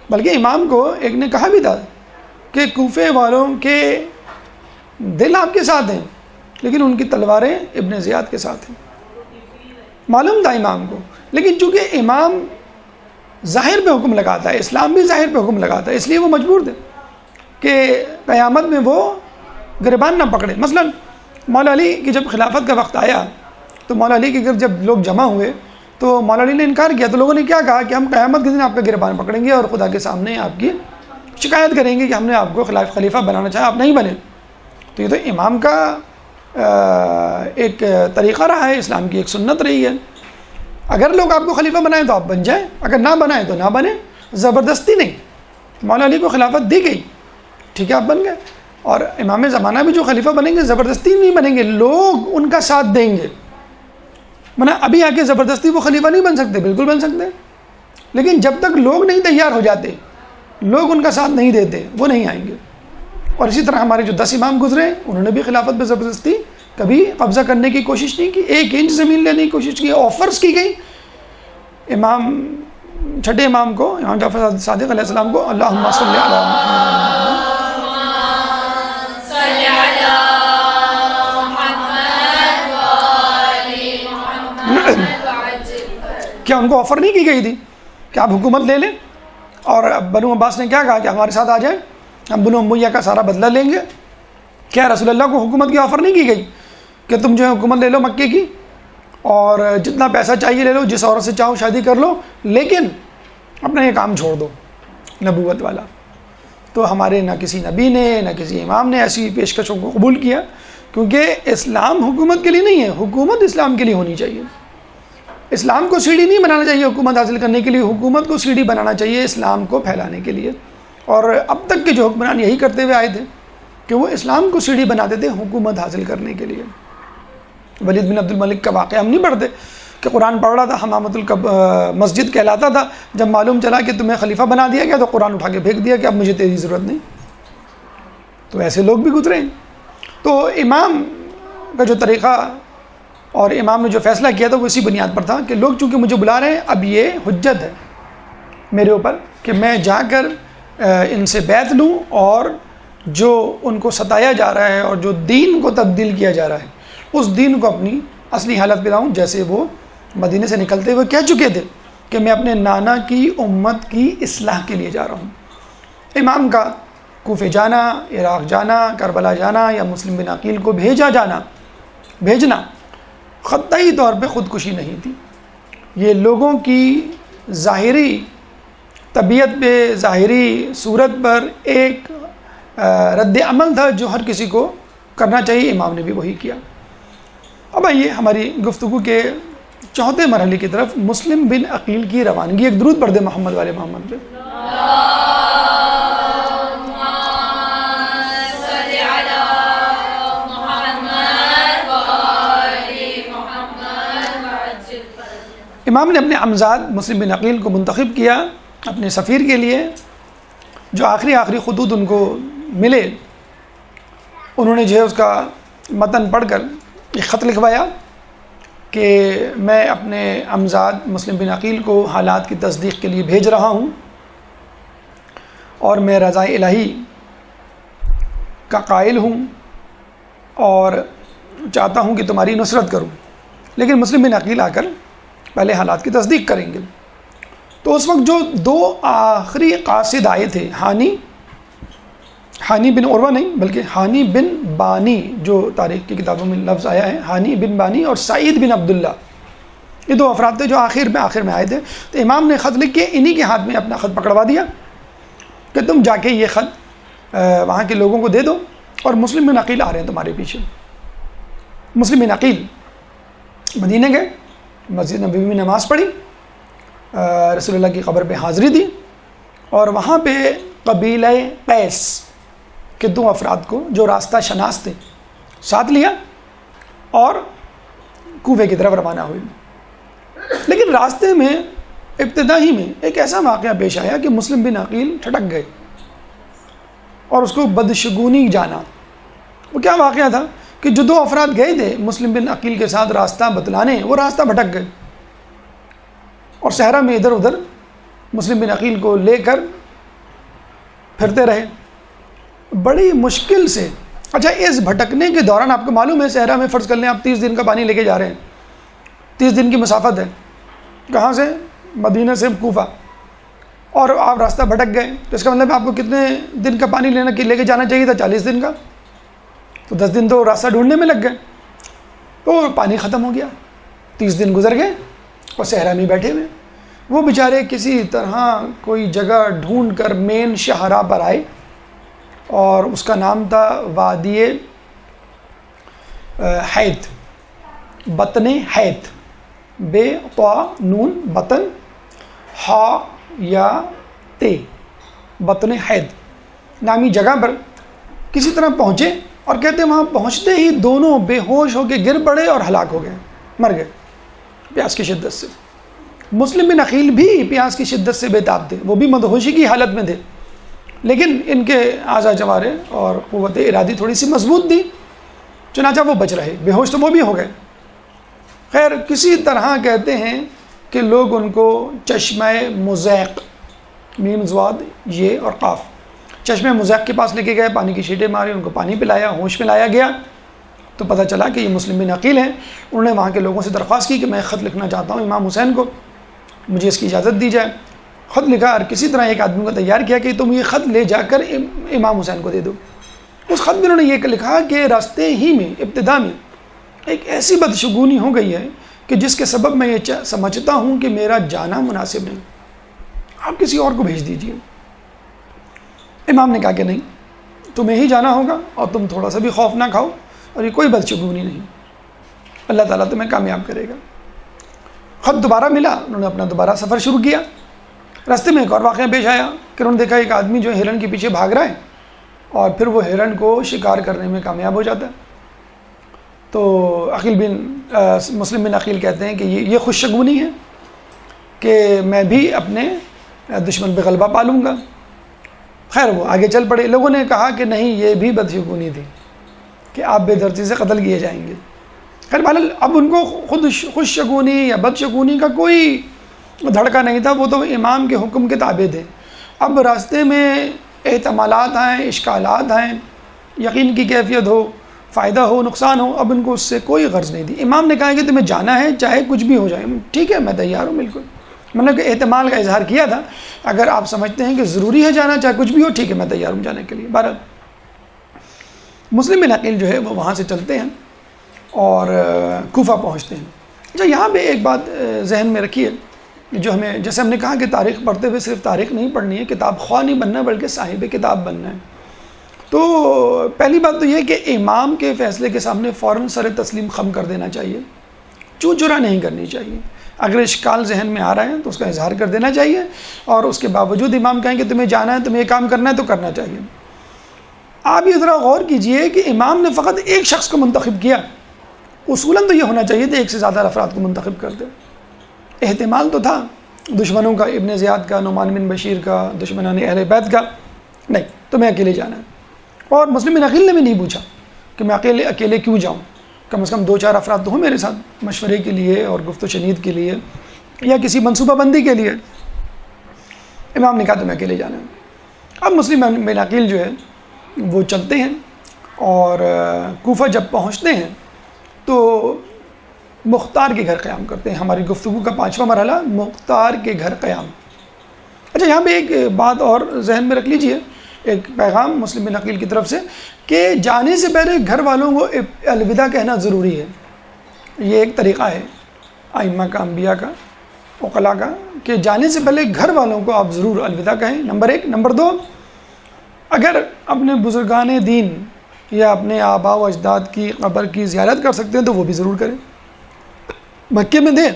بلکہ امام کو ایک نے کہا بھی تھا کہ کوفے والوں کے دل آپ کے ساتھ ہیں لیکن ان کی تلواریں ابن زیاد کے ساتھ ہیں۔ معلوم تھا امام کو، لیکن چونکہ امام ظاہر پہ حکم لگاتا ہے، اسلام بھی ظاہر پہ حکم لگاتا ہے، اس لیے وہ مجبور تھے کہ قیامت میں وہ گریبان نہ پکڑے۔ مثلا مولا علی کی جب خلافت کا وقت آیا تو مولا علی کے گھر جب لوگ جمع ہوئے تو مولا علی نے انکار کیا، تو لوگوں نے کیا کہا کہ ہم قیامت کے دن آپ کا گریبان پکڑیں گے اور خدا کے سامنے آپ کی شکایت کریں گے کہ ہم نے آپ کو خلیفہ بنانا چاہا، آپ نہیں بنے۔ تو یہ تو امام کا ایک طریقہ رہا ہے، اسلام کی ایک سنت رہی ہے۔ اگر لوگ آپ کو خلیفہ بنائیں تو آپ بن جائیں، اگر نہ بنائیں تو نہ بنیں، زبردستی نہیں۔ مولا علی کو خلافت دی گئی، ٹھیک ہے آپ بن گئے، اور امام زمانہ بھی جو خلیفہ بنیں گے زبردستی نہیں بنیں گے، لوگ ان کا ساتھ دیں گے۔ منا ابھی آ کے زبردستی وہ خلیفہ نہیں بن سکتے، بالکل بن سکتے، لیکن جب تک لوگ نہیں تیار ہو جاتے، لوگ ان کا ساتھ نہیں دیتے، وہ نہیں آئیں گے۔ اور اسی طرح ہمارے جو 10 امام گزرے انہوں نے بھی خلافت پہ زبردستی کبھی قبضہ کرنے کی کوشش نہیں کی، 1 انچ زمین لینے کی کوشش کی، آفرز کی گئی۔ امام چھٹے امام کو، امام جعفر صادق علیہ السلام کو، اللہم صلی علی کیا ان کو آفر نہیں کی گئی تھی کہ آپ حکومت لے لیں؟ اور بنو عباس نے کیا کہا کہ ہمارے ساتھ آ جائیں، ہم بنو امیہ کا سارا بدلہ لیں گے۔ کیا رسول اللہ کو حکومت کی آفر نہیں کی گئی کہ تم جو ہے حکومت لے لو مکے کی، اور جتنا پیسہ چاہیے لے لو، جس عورت سے چاہو شادی کر لو، لیکن اپنا یہ کام چھوڑ دو نبوت والا؟ تو ہمارے نہ کسی نبی نے نہ کسی امام نے ایسی پیشکشوں کو قبول کیا، کیونکہ اسلام حکومت کے لیے نہیں ہے، حکومت اسلام کے لیے ہونی چاہیے۔ اسلام کو سیڑھی نہیں بنانا چاہیے حکومت حاصل کرنے کے لیے، حکومت کو سیڑھی بنانا چاہیے اسلام کو پھیلانے کے لیے۔ اور اب تک کے جو حکمران یہی کرتے ہوئے آئے تھے کہ وہ اسلام کو سیڑھی بناتے تھے حکومت حاصل کرنے کے لیے۔ ولید بن عبد الملک کا واقعہ ہم نہیں پڑھتے کہ قرآن پڑھ رہا تھا، حمامۃ المسجد کہلاتا تھا، جب معلوم چلا کہ تمہیں خلیفہ بنا دیا گیا تو قرآن اٹھا کے پھینک دیا کہ اب مجھے تیری ضرورت نہیں۔ تو ایسے لوگ بھی گزرے ہیں۔ تو امام کا جو طریقہ اور امام نے جو فیصلہ کیا تھا وہ اسی بنیاد پر تھا کہ لوگ چونکہ مجھے بلا رہے ہیں، اب یہ حجت ہے میرے اوپر کہ میں جا کر ان سے بیعت لوں، اور جو ان کو ستایا جا رہا ہے اور جو دین کو تبدیل کیا جا رہا ہے اس دین کو اپنی اصلی حالت پہ لاؤں، جیسے وہ مدینے سے نکلتے ہوئے کہہ چکے تھے کہ میں اپنے نانا کی امت کی اصلاح کے لیے جا رہا ہوں۔ امام کا کوفے جانا، عراق جانا، کربلا جانا یا مسلم بن عقیل کو بھیجنا قطعی طور پہ خودکشی نہیں تھی، یہ لوگوں کی ظاہری طبیعت پہ، ظاہری صورت پر ایک رد عمل تھا جو ہر کسی کو کرنا چاہیے، امام نے بھی وہی کیا۔ اب آئیے ہماری گفتگو کے چوتھے مرحلے کی طرف، مسلم بن عقیل کی روانگی۔ ایک درود پڑھ دے محمد والے محمد پہ۔ امام نے اپنے امزاد مسلم بن عقیل کو منتخب کیا اپنے سفیر کے لیے۔ جو آخری خطوط ان کو ملے، انہوں نے جو ہے اس کا متن پڑھ کر ایک خط لکھوایا کہ میں اپنے امزاد مسلم بن عقیل کو حالات کی تصدیق کے لیے بھیج رہا ہوں، اور میں رضا الہی کا قائل ہوں اور چاہتا ہوں کہ تمہاری نصرت کروں، لیکن مسلم بن عقیل آ کر پہلے حالات کی تصدیق کریں گے۔ تو اس وقت جو دو آخری قاصد آئے تھے، ہانی بن عروہ نہیں بلکہ ہانی بن بانی، جو تاریخ کی کتابوں میں لفظ آیا ہے، ہانی بن بانی اور سعید بن عبداللہ، یہ دو افراد تھے جو آخر میں آئے تھے. تو امام نے خط لکھ کے انہی کے ہاتھ میں اپنا خط پکڑوا دیا کہ تم جا کے یہ خط وہاں کے لوگوں کو دے دو، اور مسلم بن عقیل آ رہے ہیں تمہارے پیچھے. مسلم بن عقیل مدینہ گئے، مسجد نبوی میں نماز پڑھی، رسول اللہ کی قبر پہ حاضری دی، اور وہاں پہ قبیلہ قیس کے دو افراد کو جو راستہ شناس تھے ساتھ لیا اور کوفے کی طرف روانہ ہوئے. لیکن راستے میں ابتدا ہی میں ایک ایسا واقعہ پیش آیا کہ مسلم بن عقیل ٹھٹک گئے اور اس کو بدشگونی جانا. وہ کیا واقعہ تھا کہ جو دو افراد گئے تھے مسلم بن عقیل کے ساتھ راستہ بتلانے، وہ راستہ بھٹک گئے اور صحرا میں ادھر ادھر مسلم بن عقیل کو لے کر پھرتے رہے بڑی مشکل سے. اچھا، اس بھٹکنے کے دوران آپ کو معلوم ہے صحرا میں فرض کر لیں آپ 30 دن کا پانی لے کے جا رہے ہیں، 30 دن کی مسافت ہے، کہاں سے؟ مدینہ سے کوفہ، اور آپ راستہ بھٹک گئے، تو اس کا مطلب آپ کو کتنے دن کا پانی لے کے جانا چاہیے تھا؟ 40 دن کا. تو 10 دن تو راستہ ڈھونڈنے میں لگ گئے، تو پانی ختم ہو گیا. 30 دن گزر گئے اور صحرا میں بیٹھے ہوئے. وہ بیچارے کسی طرح کوئی جگہ ڈھونڈ کر مین شاہراہ پر آئے، اور اس کا نام تھا وادی حیت، بطن حیت، بے طا نون بطن ہا یا تے، بطن حیت نامی جگہ پر کسی طرح پہنچے، اور کہتے ہیں وہاں پہنچتے ہی دونوں بے ہوش ہو کے گر پڑے اور ہلاک ہو گئے، مر گئے پیاس کی شدت سے. مسلم بن عقیل بھی پیاس کی شدت سے بے تاب تھے، وہ بھی مدہوشی کی حالت میں تھے، لیکن ان کے اعضاء جوارے اور قوت ارادی تھوڑی سی مضبوط تھی، چنانچہ وہ بچ رہے. بے ہوش تو وہ بھی ہو گئے. خیر کسی طرح کہتے ہیں کہ لوگ ان کو چشمہ مزیق، میم زواد یہ اور قاف، چشمہ مزیق کے پاس لے کے گئے، پانی کی شیٹیں ماری، ان کو پانی پلایا، ہوش میں لایا گیا تو پتہ چلا کہ یہ مسلم بن عقیل ہیں. انہوں نے وہاں کے لوگوں سے درخواست کی کہ میں خط لکھنا چاہتا ہوں امام حسین کو، مجھے اس کی اجازت دی جائے. خط لکھا اور کسی طرح ایک آدمی کو تیار کیا کہ تم یہ خط لے جا کر امام حسین کو دے دو. اس خط میں انہوں نے یہ لکھا کہ راستے ہی میں ابتدا میں ایک ایسی بدشگونی ہو گئی ہے کہ جس کے سبب میں یہ سمجھتا ہوں کہ میرا جانا مناسب نہیں، آپ کسی اور کو بھیج دیجیے. امام نے کہا کہ نہیں، تمہیں ہی جانا ہوگا، اور تم تھوڑا سا بھی خوف نہ کھاؤ، اور یہ کوئی بدشگونی نہیں، اللہ تعالیٰ تمہیں کامیاب کرے گا. خط دوبارہ ملا، انہوں نے اپنا دوبارہ سفر شروع کیا. راستے میں ایک اور واقعہ پیش آیا کہ انہوں نے دیکھا ایک آدمی جو ہرن کے پیچھے بھاگ رہا ہے، اور پھر وہ ہرن کو شکار کرنے میں کامیاب ہو جاتا ہے. تو مسلم بن عقیل کہتے ہیں کہ یہ خوشگونی ہے کہ میں بھی اپنے دشمن پہ غلبہ پالوں گا. خیر وہ آگے چل پڑے. لوگوں نے کہا کہ نہیں، یہ بھی بدشگونی تھی کہ آپ بے دردی سے قتل کیے جائیں گے. خیر بہرحال اب ان کو خود خوشگونی یا بدشگونی کا کوئی دھڑکا نہیں تھا، وہ تو امام کے حکم کے تابع تھے. اب راستے میں احتمالات آئیں، اشکالات آئیں، یقین کی کیفیت ہو، فائدہ ہو، نقصان ہو، اب ان کو اس سے کوئی غرض نہیں تھی. امام نے کہا کہ تمہیں جانا ہے چاہے کچھ بھی ہو جائے. ٹھیک ہے، میں تیار ہوں بالکل. میں نے احتمال کا اظہار کیا تھا، اگر آپ سمجھتے ہیں کہ ضروری ہے جانا چاہے کچھ بھی ہو، ٹھیک ہے میں تیار ہوں جانے کے لیے. بہرحال مسلم بن عقیل جو ہے وہ وہاں سے چلتے ہیں اور کوفہ پہنچتے ہیں. اچھا یہاں پہ ایک بات ذہن میں رکھیے، جو ہمیں، جیسے ہم نے کہا کہ تاریخ پڑھتے ہوئے صرف تاریخ نہیں پڑھنی ہے، کتاب خواہ نہیں بننا بلکہ صاحب کتاب بننا ہے. تو پہلی بات تو یہ کہ امام کے فیصلے کے سامنے فوراً سر تسلیم خم کر دینا چاہیے، چو چرا نہیں کرنی چاہیے. اگر اشکال ذہن میں آ رہا ہے تو اس کا اظہار کر دینا چاہیے، اور اس کے باوجود امام کہیں کہ تمہیں جانا ہے، تمہیں یہ کام کرنا ہے تو کرنا چاہیے. آپ یہ ذرا غور کیجئے کہ امام نے فقط ایک شخص کو منتخب کیا. اصولاً تو یہ ہونا چاہیے تھا ایک سے زیادہ افراد کو منتخب کرتے. احتمال تو تھا دشمنوں کا، ابن زیاد کا، نعمان بن بشیر کا، دشمنان اہل بیت کا. نہیں، تمہیں اکیلے جانا ہے. اور مسلم بن عقیل نے بھی نہیں پوچھا کہ میں اکیلے کیوں جاؤں، کم از کم 2-4 افراد تو ہوں میرے ساتھ مشورے کے لیے اور گفت و شنید کے لیے یا کسی منصوبہ بندی کے لیے. امام نے کہا تمہیں اکیلے جانا ہے. اب مسلم بن عقیل جو ہے وہ چلتے ہیں، اور کوفہ جب پہنچتے ہیں تو مختار کے گھر قیام کرتے ہیں. ہماری گفتگو کا 5واں مرحلہ مختار کے گھر قیام. اچھا یہاں پہ ایک بات اور ذہن میں رکھ لیجئے، ایک پیغام مسلم بن عقیل کی طرف سے کہ جانے سے پہلے گھر والوں کو الوداع کہنا ضروری ہے. یہ ایک طریقہ ہے ائمہ کا، انبیاء کا، عقلاء کا، کہ جانے سے پہلے گھر والوں کو آپ ضرور الوداع کہیں، نمبر 1. نمبر 2، اگر اپنے بزرگان دین یا اپنے آباء و اجداد کی قبر کی زیارت کر سکتے ہیں تو وہ بھی ضرور کریں. مکے میں تھے،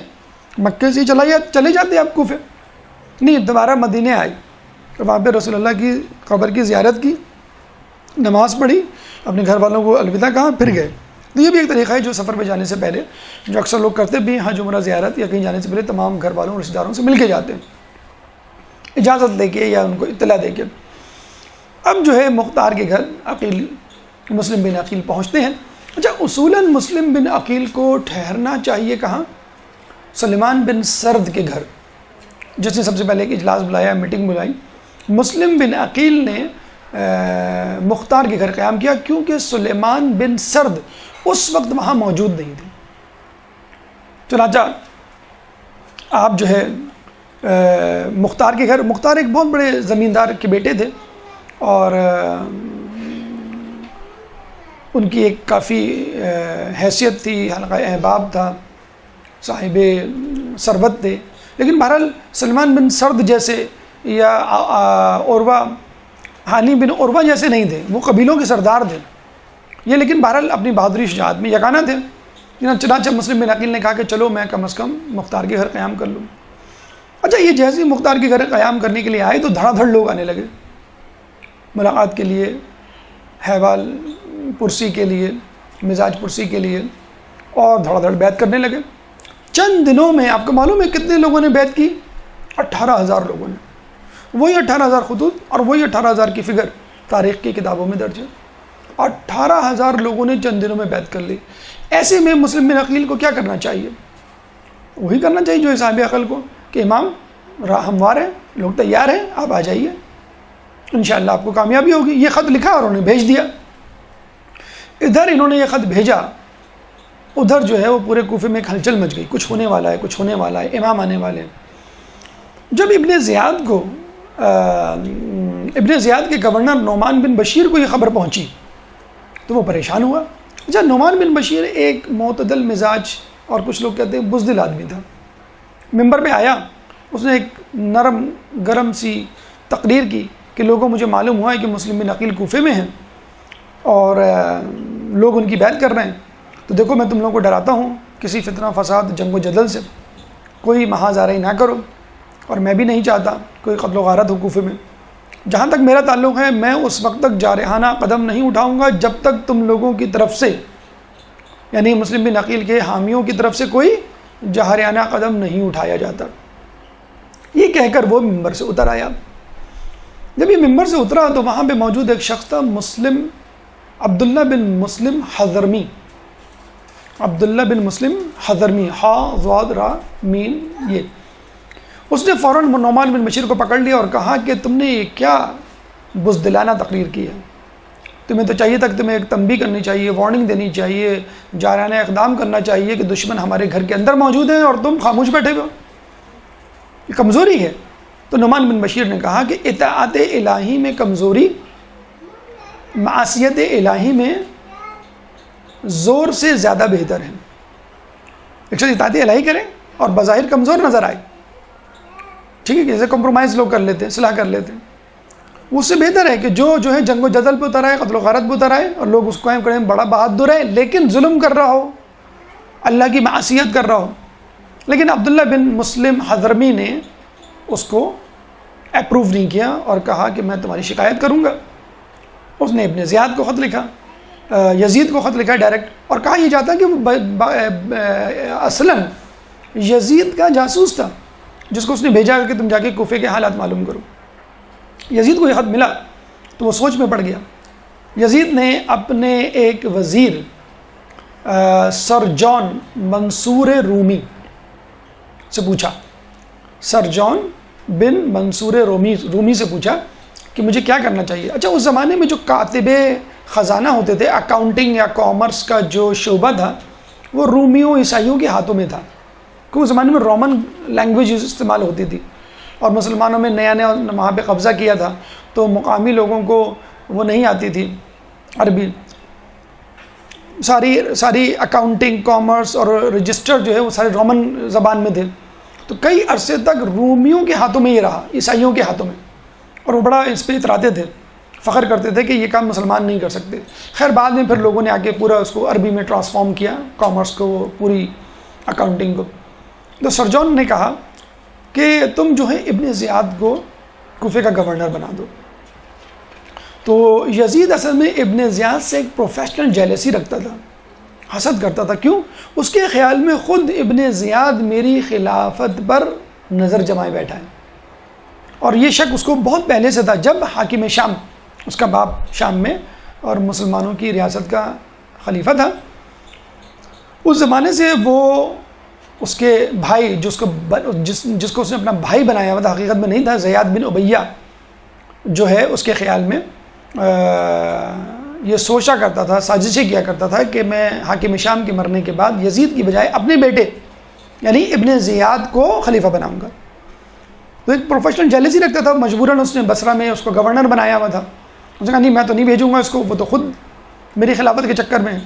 مکے سے چلے جاتے آپ کوفے، نہیں دوبارہ مدینے آئے تو وہاں پہ رسول اللہ کی قبر کی زیارت کی، نماز پڑھی، اپنے گھر والوں کو الوداع کہا، پھر گئے. تو یہ بھی ایک طریقہ ہے جو سفر پہ جانے سے پہلے، جو اکثر لوگ کرتے بھی حج عمرہ زیارت یا کہیں جانے سے پہلے تمام گھر والوں رشتہ داروں سے مل کے جاتے ہیں، اجازت دے کے یا ان کو اطلاع دے کے. اب جو ہے مختار کے گھر عقیل، مسلم بن عقیل پہنچتے ہیں. اچھا اصولاً مسلم بن عقیل کو ٹھہرنا چاہیے کہاں؟ سلیمان بن سرد کے گھر، جس نے سب سے پہلے ایک اجلاس بلایا، میٹنگ بلائی. مسلم بن عقیل نے مختار کے گھر قیام کیا کیونکہ سلیمان بن سرد اس وقت وہاں موجود نہیں تھے. چنانچہ آپ جو ہے مختار کے گھر، مختار ایک بہت بڑے زمیندار کے بیٹے تھے اور ان کی ایک کافی حیثیت تھی، حلقہ احباب تھا، صاحب ثروت تھے. لیکن بہرحال سلمان بن سرد جیسے یا عروہ، ہانی بن عروہ جیسے نہیں تھے، وہ قبیلوں کے سردار تھے یہ، لیکن بہرحال اپنی بہادری شجاعت میں یگانہ تھے. چنانچہ مسلم بن عقیل نے کہا کہ چلو میں کم از کم مختار کے گھر قیام کر لوں. اچھا یہ جیسے مختار کے گھر قیام کرنے کے لیے آئے تو دھڑا دھڑ لوگ آنے لگے ملاقات کے لیے، حوال پرسی کے لیے، مزاج پرسی کے لیے، اور دھڑا دھڑ بیعت کرنے لگے. چند دنوں میں آپ کو معلوم ہے کتنے لوگوں نے بیعت کی؟ 18,000 لوگوں نے. وہی 18,000 خطوط اور وہی 18,000 کی فگر تاریخ کی کتابوں میں درج ہے. 18,000 لوگوں نے چند دنوں میں بیعت کر لی. ایسے میں مسلم بن عقیل کو کیا کرنا چاہیے؟ وہی کرنا چاہیے جو صاحب عقل کو، کہ امام ہموار ہیں، لوگ تیار ہیں، آپ آ جائیے، انشاءاللہ آپ کو کامیابی ہوگی. یہ خط لکھا اور انہوں نے بھیج دیا. ادھر انہوں نے یہ خط بھیجا، ادھر جو ہے وہ پورے کوفے میں ایک ہلچل مچ گئی، کچھ ہونے والا ہے، کچھ ہونے والا ہے، امام آنے والے ہیں. جب ابن زیاد کے گورنر نعمان بن بشیر کو یہ خبر پہنچی تو وہ پریشان ہوا. جب نعمان بن بشیر ایک معتدل مزاج اور کچھ لوگ کہتے ہیں بزدل آدمی تھا، ممبر پہ آیا، اس نے ایک نرم گرم سی تقریر کی کہ لوگوں مجھے معلوم ہوا ہے کہ مسلم بن عقیل کوفے میں ہیں اور لوگ ان کی بیعت کر رہے ہیں، تو دیکھو میں تم لوگوں کو ڈراتا ہوں کسی فتنہ فساد جنگ و جدل سے، کوئی محاذ آرائی نہ کرو، اور میں بھی نہیں چاہتا کوئی قتل و غارت ہو کوفے میں. جہاں تک میرا تعلق ہے میں اس وقت تک جارحانہ قدم نہیں اٹھاؤں گا جب تک تم لوگوں کی طرف سے، یعنی مسلم بن عقیل کے حامیوں کی طرف سے، کوئی جارحانہ قدم نہیں اٹھایا جاتا. یہ کہہ کر وہ ممبر سے اتر آیا. جب یہ ممبر سے اترا تو وہاں پہ موجود ایک شخص تھا، عبداللہ بن مسلم حضرمی. عبداللہ بن مسلم حضرمی، ہا ضاد را مین. یہ اس نے فوراً نعمان بن بشیر کو پکڑ لیا اور کہا کہ تم نے یہ کیا بزدلانہ تقریر کی ہے؟ تمہیں تو چاہیے تھا کہ تمہیں ایک تنبیہ کرنی چاہیے، وارننگ دینی چاہیے، جارحانہ اقدام کرنا چاہیے کہ دشمن ہمارے گھر کے اندر موجود ہیں اور تم خاموش بیٹھے ہوئے ہو، یہ کمزوری ہے. تو نعمان بن بشیر نے کہا کہ اطاعت الہی میں کمزوری معصیت الہی میں زور سے زیادہ بہتر ہے. ایک شخص اطاعت الہی کرے اور بظاہر کمزور نظر آئے، ٹھیک ہے، جیسے کمپرومائز لوگ کر لیتے ہیں، صلاح کر لیتے ہیں، اس سے بہتر ہے کہ جو ہے جنگ و جدل پہ اتر آئے، قتل و غارت پہ اتر آئے اور لوگ اس کو قائم کریں بڑا بہادر ہے لیکن ظلم کر رہا ہو، اللہ کی معصیت کر رہا ہو. لیکن عبداللہ بن مسلم حضرمی نے اس کو اپروو نہیں کیا اور کہا کہ میں تمہاری شکایت کروں گا. اس نے ابن زیاد کو خط لکھا، یزید کو خط لکھا ڈائریکٹ، اور کہا یہ جاتا کہ اصلاً یزید کا جاسوس تھا جس کو اس نے بھیجا کہ تم جا کے کوفے کے حالات معلوم کرو. یزید کو یہ خط ملا تو وہ سوچ میں پڑ گیا. یزید نے اپنے ایک وزیر سر جان منصور رومی سے پوچھا، سر جان بن منصور رومی سے پوچھا کہ مجھے کیا کرنا چاہیے. اچھا اس زمانے میں جو کاتب خزانہ ہوتے تھے، اکاؤنٹنگ یا کامرس کا جو شعبہ تھا وہ رومیوں عیسائیوں کے ہاتھوں میں تھا، کیونکہ اس زمانے میں رومن لینگویج استعمال ہوتی تھی. اور مسلمانوں میں نیا نیا وہاں پہ قبضہ کیا تھا، تو مقامی لوگوں کو وہ نہیں آتی تھی عربی، ساری اکاؤنٹنگ، کامرس اور رجسٹر جو ہے وہ سارے رومن زبان میں تھے، تو کئی عرصے تک رومیوں کے ہاتھوں میں یہ رہا، عیسائیوں کے ہاتھوں میں، اور وہ بڑا اس پہ اتراتے تھے، فخر کرتے تھے کہ یہ کام مسلمان نہیں کر سکتے۔ خیر بعد میں پھر لوگوں نے آ کے پورا اس کو عربی میں ٹرانسفارم کیا، کامرس کو، پوری اکاؤنٹنگ کو۔ تو سر جان نے کہا کہ تم جو ہے ابن زیاد کو کوفے کا گورنر بنا دو۔ تو یزید اصل میں ابن زیاد سے ایک پروفیشنل جیلسی رکھتا تھا، حسد کرتا تھا۔ کیوں؟ اس کے خیال میں خود ابن زیاد میری خلافت پر نظر جمائے بیٹھا ہے، اور یہ شک اس کو بہت پہلے سے تھا، جب حاکم شام، اس کا باپ شام میں اور مسلمانوں کی ریاست کا خلیفہ تھا، اس زمانے سے وہ اس کے بھائی جس کو اس نے اپنا بھائی بنایا ہوا تھا، حقیقت میں نہیں تھا، زیاد بن امیہ جو ہے اس کے خیال میں یہ سوچا کرتا تھا، سازشیں کیا کرتا تھا کہ میں حاکم شام کے مرنے کے بعد یزید کی بجائے اپنے بیٹے یعنی ابن زیاد کو خلیفہ بناؤں گا۔ تو ایک پروفیشنل جیلسی رکھتا تھا، مجبوراً اس نے بصرہ میں اس کو گورنر بنایا ہوا تھا۔ اس نے کہا نہیں میں تو نہیں بھیجوں گا اس کو، وہ تو خود میری خلافت کے چکر میں ہے۔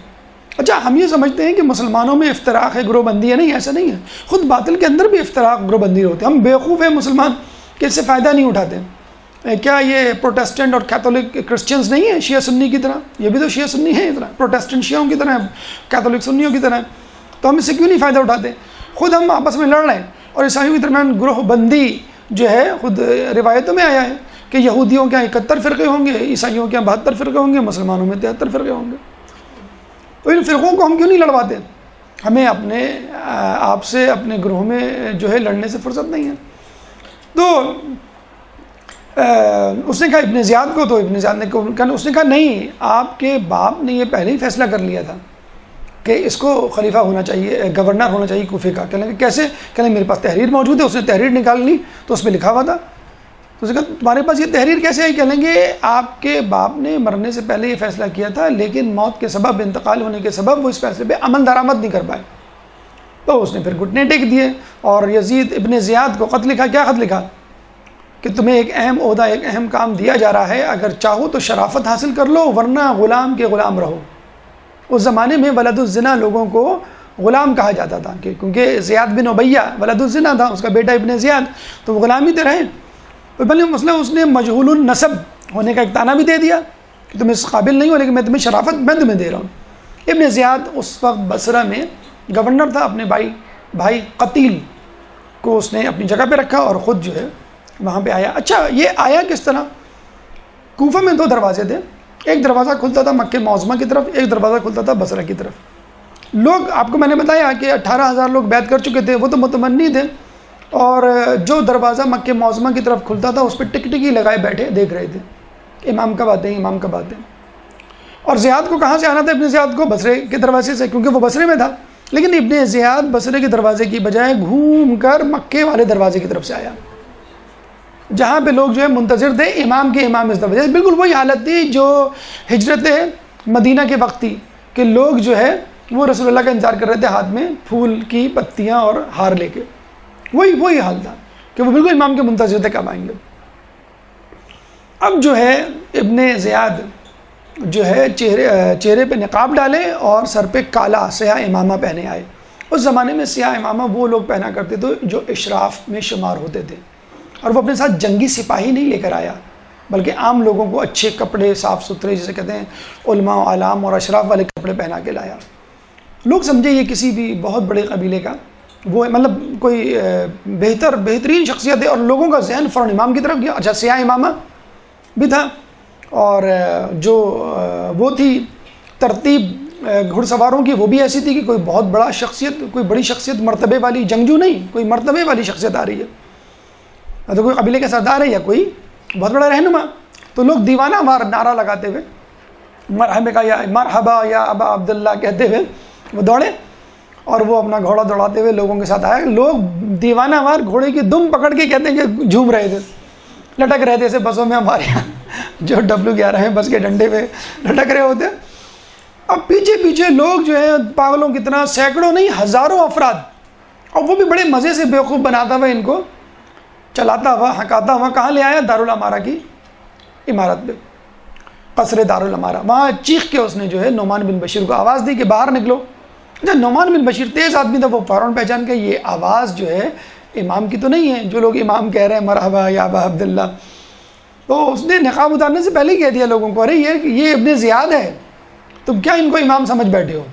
اچھا ہم یہ سمجھتے ہیں کہ مسلمانوں میں افتراق ہے، گروہ بندی ہے، نہیں ایسا نہیں ہے، خود باطل کے اندر بھی افتراق، گروہ بندی ہوتی ہے۔ ہم بیوقوف ہیں مسلمان کہ اس سے فائدہ نہیں اٹھاتے۔ کیا یہ پروٹیسٹنٹ اور کیتھولک کرسچنز نہیں ہیں شیعہ سنی کی طرح؟ یہ بھی تو شیعہ سنی ہیں، طرح پروٹیسٹنٹ شیعوں کی طرح، کیتھولک سنیوں کی طرح، تو ہم اس سے کیوں نہیں فائدہ اٹھاتے؟ خود ہم آپس میں لڑ رہے ہیں، اور عیسائیوں کے درمیان گروہ بندی جو ہے خود روایتوں میں آیا ہے کہ یہودیوں کے 71 فرقے ہوں گے، عیسائیوں کے 72 فرقے ہوں گے، مسلمانوں میں 73 فرقے ہوں گے۔ تو ان فرقوں کو ہم کیوں نہیں لڑواتے؟ ہمیں اپنے آپ سے اپنے گروہ میں جو ہے لڑنے سے فرصت نہیں ہے۔ تو اس نے کہا ابن زیاد کو، تو ابن زیاد نے اس نے کہا نہیں، آپ کے باپ نے یہ پہلے ہی فیصلہ کر لیا تھا کہ اس کو خلیفہ ہونا چاہیے، گورنر ہونا چاہیے کوفے کا۔ کہنے لگے کیسے؟ کہنے میرے پاس تحریر موجود ہے، اس نے تحریر نکال لی تو اس میں لکھا ہوا تھا۔ تو اس نے کہا تمہارے پاس یہ تحریر کیسے آئی؟ کہنے لگے آپ کے باپ نے مرنے سے پہلے یہ فیصلہ کیا تھا، لیکن موت کے سبب، انتقال ہونے کے سبب وہ اس فیصلے پہ عمل درآمد نہیں کر پائے۔ تو اس نے پھر گھٹنے ٹیک دیے اور یزید ابن زیاد کو خط لکھا۔ کیا خط لکھا؟ کہ تمہیں ایک اہم عہدہ، ایک اہم کام دیا جا رہا ہے، اگر چاہو تو شرافت حاصل کر لو، ورنہ غلام کے غلام رہو۔ اس زمانے میں ولد الزنا لوگوں کو غلام کہا جاتا تھا، کیونکہ زیاد بن امیہ ولد الزنا تھا، اس کا بیٹا ابن زیاد، تو وہ غلامی تے رہے۔ تو بلکہ مسئلہ اس نے مجہول النسب ہونے کا ایک طعنہ بھی دے دیا کہ تم اس قابل نہیں ہو، لیکن میں تمہیں شرافت میں تمہیں دے رہا ہوں۔ ابن زیاد اس وقت بصرہ میں گورنر تھا، اپنے بھائی قتیل کو اس نے اپنی جگہ پہ رکھا اور خود جو ہے وہاں پہ آیا۔ اچھا یہ آیا کس طرح؟ کوفہ میں 2 دروازے تھے، ایک دروازہ کھلتا تھا مکہ معظمہ کی طرف، ایک دروازہ کھلتا تھا بصرہ کی طرف۔ لوگ، آپ کو میں نے بتایا کہ 18,000 لوگ بیعت کر چکے تھے، وہ تو متمنی تھے، اور جو دروازہ مکہ معظمہ کی طرف کھلتا تھا اس پہ ٹکٹکی لگائے بیٹھے دیکھ رہے تھے، امام کب آتے ہیں، امام کب آتے ہیں۔ اور زیاد کو کہاں سے آنا تھا؟ ابن زیاد کو بصرے کے دروازے سے، کیونکہ وہ بصرے میں تھا، لیکن ابن زیاد بصرے کے دروازے کی بجائے گھوم کر مکے والے دروازے کی طرف سے آیا، جہاں پہ لوگ جو ہے منتظر تھے امام کے، امام اس دروازے۔ بالکل وہی حالت تھی جو ہجرت مدینہ کے وقت تھی، کہ لوگ جو ہے وہ رسول اللہ کا انتظار کر رہے تھے، ہاتھ میں پھول کی پتیاں اور ہار لے کے۔ وہی حال تھا کہ وہ بالکل امام کے منتظر تھے کب آئیں گے۔ اب جو ہے ابن زیاد جو ہے چہرے پہ نقاب ڈالے اور سر پہ کالا سیاہ امامہ پہنے آئے۔ اس زمانے میں سیاہ امامہ وہ لوگ پہنا کرتے تھے جو اشراف میں شمار ہوتے تھے، اور وہ اپنے ساتھ جنگی سپاہی نہیں لے کر آیا، بلکہ عام لوگوں کو اچھے کپڑے، صاف ستھرے، جسے کہتے ہیں علماء و علام اور اشراف والے کپڑے پہنا کے لایا۔ لوگ سمجھے یہ کسی بھی بہت بڑے قبیلے کا وہ مطلب کوئی بہترین شخصیت ہے، اور لوگوں کا ذہن فوراً امام کی طرف گیا۔ اچھا سیاہ امامہ بھی تھا، اور جو وہ تھی ترتیب گھڑ سواروں کی، وہ بھی ایسی تھی کہ کوئی بہت بڑا شخصیت، کوئی بڑی شخصیت، مرتبے والی جنگجو نہیں، کوئی مرتبے والی شخصیت آ رہی ہے، تو کوئی قبیلے کا سردار ہے یا کوئی بہت بڑا رہنما۔ تو لوگ دیوانہ وار نعرہ لگاتے ہوئے، مرحبا یا ابا عبداللہ کہتے ہوئے وہ دوڑے، اور وہ اپنا گھوڑا دوڑاتے ہوئے لوگوں کے ساتھ آیا۔ لوگ دیوانہ وار گھوڑے کی دم پکڑ کے کہتے ہیں کہ جھوم رہے تھے، لٹک رہے تھے، جیسے بسوں میں ہمارے یہاں جو W11 ہیں بس کے ڈنڈے پہ لٹک رہے ہوتے۔ اب پیچھے لوگ جو ہے پاگلوں کی طرح، سینکڑوں نہیں ہزاروں افراد، اور وہ بھی بڑے مزے سے بیوقوف بناتا ہوا ان کو، چلاتا ہوا ہکاتا ہوا کہاں لے آیا؟ دارالعمارہ کی عمارت پہ، قصر دارالعمارہ. وہاں چیخ کے اس نے جو ہے نعمان بن بشیر کو آواز دی کہ باہر نکلو. جب نعمان بن بشیر تیز آدمی تھا، وہ فوراً پہچان کے یہ آواز جو ہے امام کی تو نہیں ہے، جو لوگ امام کہہ رہے ہیں مرحبا یا ابا عبداللہ. تو اس نے نقاب اتارنے سے پہلے ہی کہہ دیا لوگوں کو، ارے یہ ابن زیاد ہے، تم کیا ان کو امام سمجھ بیٹھے ہو.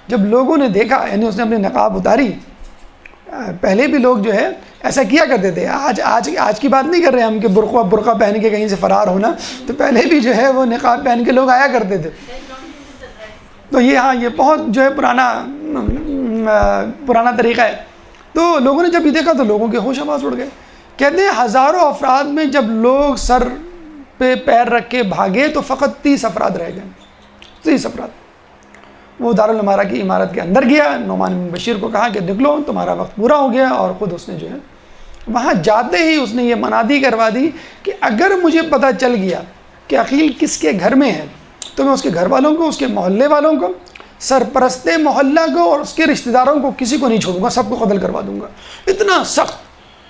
جب لوگوں نے دیکھا، یعنی اس نے اپنی نقاب اتاری. پہلے بھی لوگ جو ہے ایسا کیا کرتے تھے، آج کی بات نہیں کر رہے ہم کہ برقع پہن کے کہیں سے فرار ہونا، تو پہلے بھی جو ہے وہ نقاب پہن کے لوگ آیا کرتے تھے. تو یہ بہت جو ہے پرانا طریقہ ہے. تو لوگوں نے جب یہ دیکھا تو لوگوں کے ہوش آواز اڑ گئے. کہتے ہیں ہزاروں افراد میں جب لوگ سر پہ پیر رکھ کے بھاگے تو فقط 30 افراد رہ گئے. 30 افراد. وہ دارالعمارہ کی عمارت کے اندر گیا، نعمان بن بشیر کو کہا کہ نکلو تمہارا وقت پورا ہو گیا، اور خود اس نے جو ہے وہاں جاتے ہی اس نے یہ منادی کروا دی کہ اگر مجھے پتہ چل گیا کہ عقیل کس کے گھر میں ہے تو میں اس کے گھر والوں کو، اس کے محلے والوں کو، سرپرست محلہ کو اور اس کے رشتہ داروں کو کسی کو نہیں چھوڑوں گا، سب کو قتل کروا دوں گا. اتنا سخت.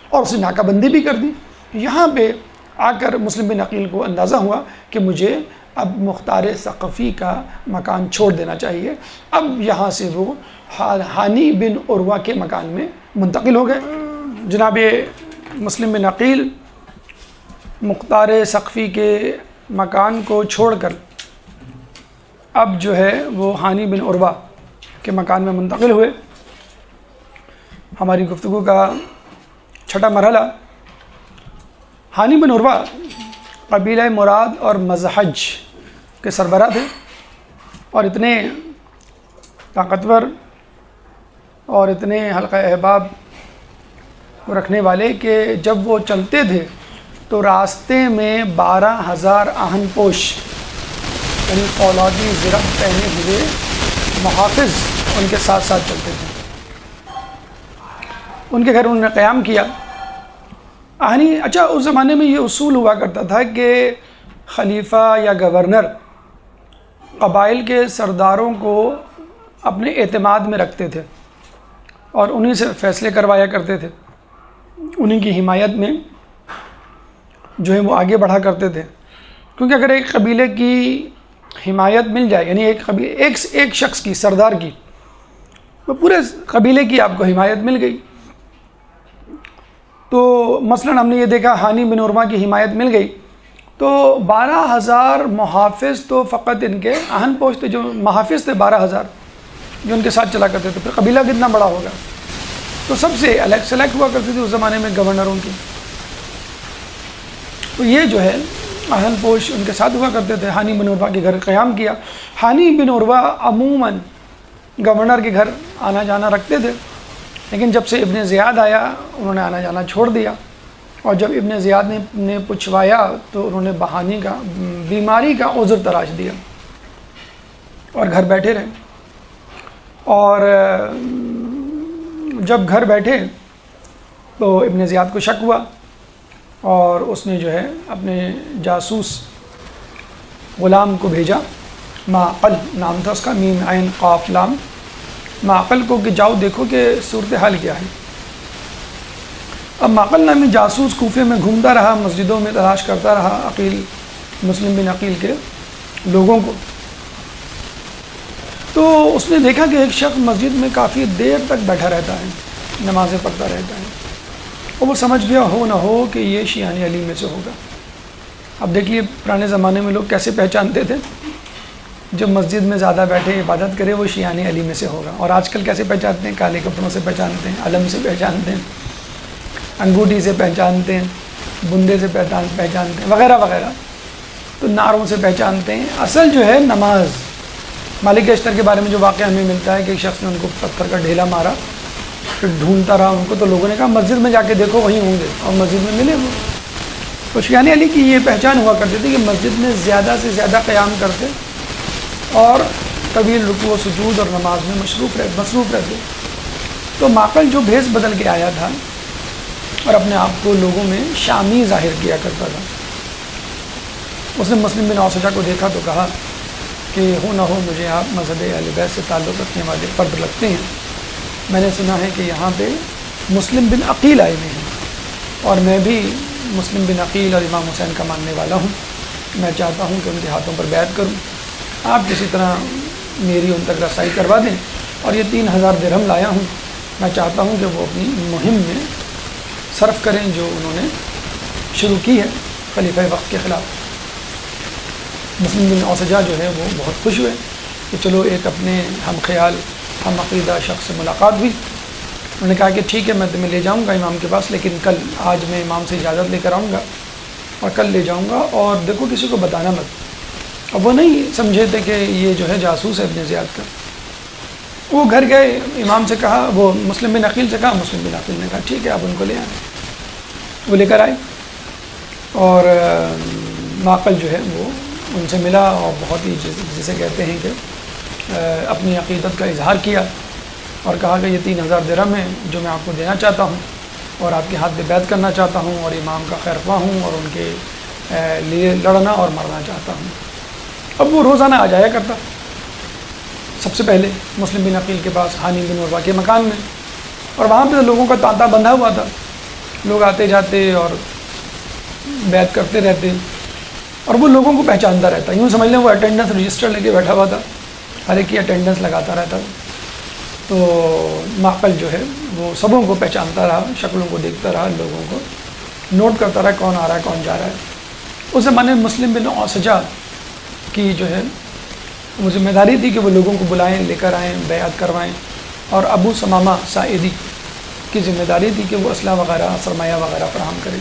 اور اس نے ناکہ بندی بھی کر دی. یہاں پہ آ کر مسلم بن عقیل کو اندازہ ہوا کہ مجھے اب مختار ثقفی کا مکان چھوڑ دینا چاہیے. اب یہاں سے وہ ہانی بن عروہ کے مکان میں منتقل ہو گئے. جناب مسلم بن عقیل مختار ثقفی کے مکان کو چھوڑ کر اب جو ہے وہ ہانی بن عروہ کے مکان میں منتقل ہوئے. ہماری گفتگو کا چھٹا مرحلہ، ہانی بن عروہ قبیلہ مراد اور مزحج کے سربراہ تھے، اور اتنے طاقتور اور اتنے حلقہ احباب رکھنے والے کہ جب وہ چلتے تھے تو راستے میں 12,000 آہن پوش یعنی فولادی زرہ پہنے ہوئے محافظ ان کے ساتھ ساتھ چلتے تھے. ان کے گھر انہوں نے قیام کیا. اچھا اس زمانے میں یہ اصول ہوا کرتا تھا کہ خلیفہ یا گورنر قبائل کے سرداروں کو اپنے اعتماد میں رکھتے تھے اور انہی سے فیصلے کروایا کرتے تھے، انہی کی حمایت میں جو ہے وہ آگے بڑھا کرتے تھے. کیونکہ اگر ایک قبیلے کی حمایت مل جائے، یعنی ایک شخص کی، سردار کی، تو پورے قبیلے کی آپ کو حمایت مل گئی. تو مثلا ہم نے یہ دیکھا ہانی بن عروہ کی حمایت مل گئی تو 12,000 محافظ تو فقط ان کے آہن پوش تھے، جو محافظ تھے 12,000 جو ان کے ساتھ چلا کرتے تھے. پھر قبیلہ کتنا بڑا ہوگا. تو سب سے سلیکٹ ہوا کرتی تھی اس زمانے میں گورنروں کی. تو یہ جو ہے آہن پوش ان کے ساتھ ہوا کرتے تھے. ہانی بن عروہ کے گھر قیام کیا. ہانی بن عروہ عموماً گورنر کے گھر آنا جانا رکھتے تھے، لیکن جب سے ابن زیاد آیا انہوں نے آنا جانا چھوڑ دیا. اور جب ابن زیاد نے پوچھوایا تو انہوں نے بہانی کا، بیماری کا عذر تراش دیا اور گھر بیٹھے رہے. اور جب گھر بیٹھے تو ابن زیاد کو شک ہوا اور اس نے جو ہے اپنے جاسوس غلام کو بھیجا، معقل نام تھا اس کا، میم عین قاف لام، معقل کو کہ جاؤ دیکھو کہ صورتحال کیا ہے. اب معقل نامی جاسوس کوفے میں گھومتا رہا، مسجدوں میں تلاش کرتا رہا عقیل، مسلم بن عقیل کے لوگوں کو. تو اس نے دیکھا کہ ایک شخص مسجد میں کافی دیر تک بیٹھا رہتا ہے، نمازیں پڑھتا رہتا ہے، اور وہ سمجھ گیا ہو نہ ہو کہ یہ شیعان علی میں سے ہوگا. اب دیکھیے پرانے زمانے میں لوگ کیسے پہچانتے تھے، جو مسجد میں زیادہ بیٹھے عبادت کرے وہ شیعان علی میں سے ہوگا. اور آج کل کیسے پہچانتے ہیں؟ کالے کپڑوں سے پہچانتے ہیں، علم سے پہچانتے ہیں، انگوٹھی سے پہچانتے ہیں، بندے سے پہچانتے ہیں، وغیرہ وغیرہ. تو نعروں سے پہچانتے ہیں. اصل جو ہے نماز. مالک اشتر کے بارے میں جو واقعہ ہمیں ملتا ہے کہ ایک شخص نے ان کو پتھر کا ڈھیلا مارا، پھر ڈھونڈتا رہا ان کو، تو لوگوں نے کہا مسجد میں جا کے دیکھو وہیں ہوں گے، اور مسجد میں ملے وہ. تو شیعان علی کی یہ پہچان ہوا کرتی تھی کہ مسجد میں زیادہ سے زیادہ قیام کرتے اور طویل رکوع و سجود اور نماز میں مصروف رہتے. تو معقل جو بھیس بدل کے آیا تھا اور اپنے آپ کو لوگوں میں شامی ظاہر کیا کرتا تھا، اس نے مسلم بن اوسجہ کو دیکھا تو کہا کہ ہو نہ ہو مجھے آپ مذہب اہل بیت سے تعلق رکھنے والے فرد لگتے ہیں. میں نے سنا ہے کہ یہاں پہ مسلم بن عقیل آئے ہوئے ہیں. اور میں بھی مسلم بن عقیل اور امام حسین کا ماننے والا ہوں، میں چاہتا ہوں کہ ان کے ہاتھوں پر بیعت کروں، آپ کسی طرح میری ان تک رسائی کروا دیں، اور یہ 3000 درہم لایا ہوں، میں چاہتا ہوں کہ وہ اپنی مہم میں صرف کریں جو انہوں نے شروع کی ہے خلیفہ وقت کے خلاف۔ مسلم بن اوسجہ جو ہے وہ بہت خوش ہوئے کہ چلو ایک اپنے ہم خیال ہم عقیدہ شخص سے ملاقات ہوئی۔ انہوں نے کہا کہ ٹھیک ہے، میں تمہیں لے جاؤں گا امام کے پاس، لیکن کل، آج میں امام سے اجازت لے کر آؤں گا اور کل لے جاؤں گا، اور دیکھو کسی کو بتانا مت۔ اب وہ نہیں سمجھے تھے کہ یہ جو ہے جاسوس ہے ابن زیاد کا۔ وہ گھر گئے، امام سے کہا، وہ مسلم بن عقیل سے کہا، مسلم بن عقیل نے کہا ٹھیک ہے آپ ان کو لے آئیں۔ وہ لے کر آئے اور معقل جو ہے وہ ان سے ملا اور بہت ہی جسے کہتے ہیں کہ اپنی عقیدت کا اظہار کیا اور کہا کہ یہ 3000 درہم ہے جو میں آپ کو دینا چاہتا ہوں اور آپ کے ہاتھ پہ بیعت کرنا چاہتا ہوں اور امام کا خیر خواہ ہوں اور ان کے لیے لڑنا اور مرنا چاہتا ہوں۔ اب وہ روزانہ آ جایا کرتا سب سے پہلے مسلم بن عقیل کے پاس حانی بن عروہ کے مکان میں، اور وہاں پہ لوگوں کا تانتا بندھا ہوا تھا، لوگ آتے جاتے اور بیعت کرتے رہتے، اور وہ لوگوں کو پہچانتا رہتا، یوں سمجھ لیں وہ اٹینڈنس رجسٹر لے کے بیٹھا ہوا تھا، ہر ایک کی اٹینڈنس لگاتا رہتا۔ تو معقل جو ہے وہ سبوں کو پہچانتا رہا، شکلوں کو دیکھتا رہا، لوگوں کو نوٹ کرتا رہا کون آ رہا ہے کون جا رہا ہے۔ اس زمانے میں مسلم بن اوسجہ کی جو ہے وہ ذمہ داری تھی کہ وہ لوگوں کو بلائیں، لے کر آئیں، بیعت کروائیں، اور ابو ثمامہ ساعدی کی ذمہ داری تھی کہ وہ اسلحہ وغیرہ سرمایہ وغیرہ فراہم کریں۔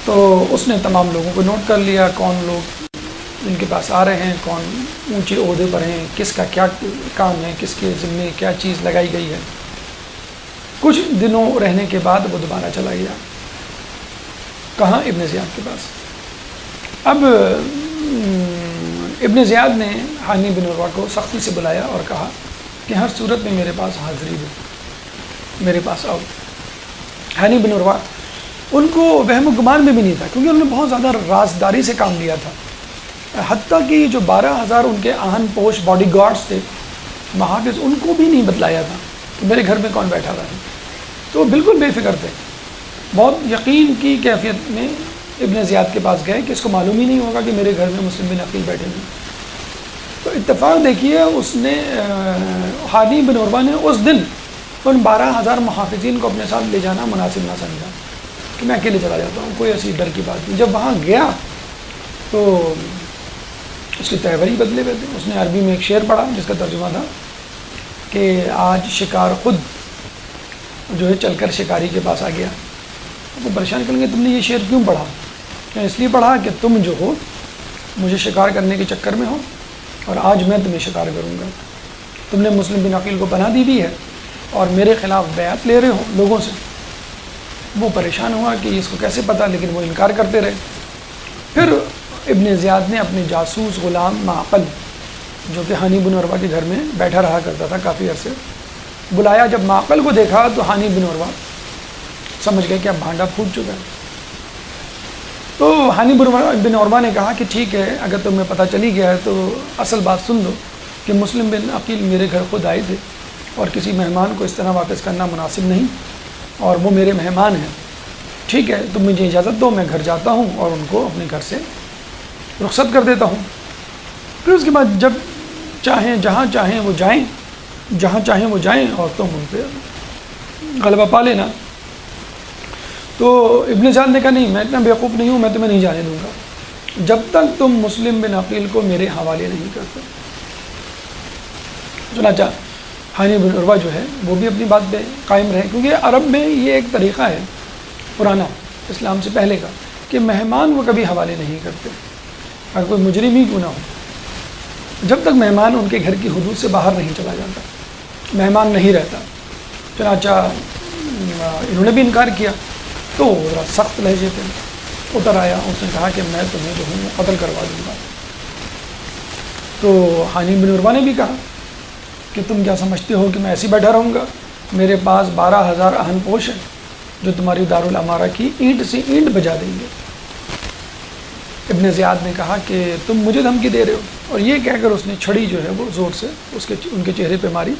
تو اس نے تمام لوگوں کو نوٹ کر لیا، کون لوگ ان کے پاس آ رہے ہیں، کون اونچے عہدے پر ہیں، کس کا کیا کام ہے، کس کے ذمے کیا چیز لگائی گئی ہے۔ کچھ دنوں رہنے کے بعد وہ دوبارہ چلا گیا، کہاں؟ ابن زیاد کے پاس۔ اب ابن زیاد نے حانی بن عروہ کو سختی سے بلایا اور کہا کہ ہر صورت میں میرے پاس حاضری دو، میرے پاس آؤ۔ حانی بن عروہ ان کو وہم و گمان میں بھی نہیں تھا، کیونکہ انہوں نے بہت زیادہ رازداری سے کام لیا تھا، حتیٰ کہ جو 12000 ان کے آہن پوش باڈی گارڈز تھے، محافظ، ان کو بھی نہیں بتلایا تھا کہ میرے گھر میں کون بیٹھا ہوا ہے۔ تو وہ بالکل بے فکر تھے، بہت یقین کی کیفیت میں ابن زیاد کے پاس گئے کہ اس کو معلوم ہی نہیں ہوگا کہ میرے گھر میں مسلم بن عقیل بیٹھے ہوئے۔ تو اتفاق دیکھیے، اس نے حانی بن عروہ نے اس دن ان 12000 محافظین کو اپنے ساتھ لے جانا مناسب نہ سمجھا کہ میں اکیلے چلا جاتا ہوں، کوئی ایسی ڈر کی بات نہیں۔ جب وہاں گیا تو اس کی تیوری بدلے ہوئے تھے۔ اس نے عربی میں ایک شعر پڑھا جس کا ترجمہ تھا کہ آج شکار خود جو ہے چل کر شکاری کے پاس آ گیا۔ وہ پریشان کریں گے تم نے یہ شعر کیوں پڑھا؟ کہ اس لیے پڑھا کہ تم جو ہو مجھے شکار کرنے کے چکر میں ہو، اور آج میں تمہیں شکار کروں گا۔ تم نے مسلم بن عقیل کو پناہ دی بھی ہے اور میرے خلاف بیعت لے رہے ہو لوگوں سے۔ وہ پریشان ہوا کہ اس کو کیسے پتہ، لیکن وہ انکار کرتے رہے۔ پھر ابن زیاد نے اپنے جاسوس غلام معقل، جو کہ حانی بن عروہ کے گھر میں بیٹھا رہا کرتا تھا کافی عرصے، بلایا۔ جب معقل کو دیکھا تو حانی بن عروہ سمجھ گئے کہ اب بھانڈا پھوٹ چکا ہے۔ تو حانی بن عروہ نے کہا کہ ٹھیک ہے، اگر تمہیں پتہ چلی گیا ہے تو اصل بات سن لو کہ مسلم بن عقیل میرے گھر خود آئے تھے، اور کسی مہمان کو اس طرح واپس کرنا مناسب نہیں، اور وہ میرے مہمان ہیں۔ ٹھیک ہے، تم مجھے اجازت دو، میں گھر جاتا ہوں اور ان کو اپنے گھر سے رخصت کر دیتا ہوں۔ پھر اس کے بعد جب چاہیں جہاں چاہیں وہ جائیں، جہاں چاہیں وہ جائیں، اور تم ان پہ غلبہ پا لینا۔ تو ابن زیاد نے کہا نہیں، میں اتنا بیوقوف نہیں ہوں، میں تمہیں نہیں جانے دوں گا جب تک تم مسلم بن عقیل کو میرے حوالے نہیں کرتے۔ چنانچہ حانی بن عروہ جو ہے وہ بھی اپنی بات پہ قائم رہے، کیونکہ عرب میں یہ ایک طریقہ ہے پرانا، اسلام سے پہلے کا، کہ مہمان وہ کبھی حوالے نہیں کرتے، اگر کوئی مجرم ہی کیوں نہ ہو، جب تک مہمان ان کے گھر کی حدود سے باہر نہیں چلا جاتا، مہمان نہیں رہتا۔ چنانچہ انہوں نے بھی انکار کیا، تو ذرا سخت لہجے پہ اتر آیا، اس نے کہا کہ میں تمہیں جو ہوں قتل کروا دوں گا۔ تو حانی بن عروہ نے بھی کہا کہ تم کیا سمجھتے ہو کہ میں ایسے بیٹھا رہوں گا؟ میرے پاس 12000 اہن پوش ہیں جو تمہاری دارالامارہ کی اینٹ سے اینٹ بجا دیں گے۔ ابن زیاد نے کہا کہ تم مجھے دھمکی دے رہے ہو، اور یہ کہہ کر اس نے چھڑی جو ہے وہ زور سے ان کے چہرے پہ ماری،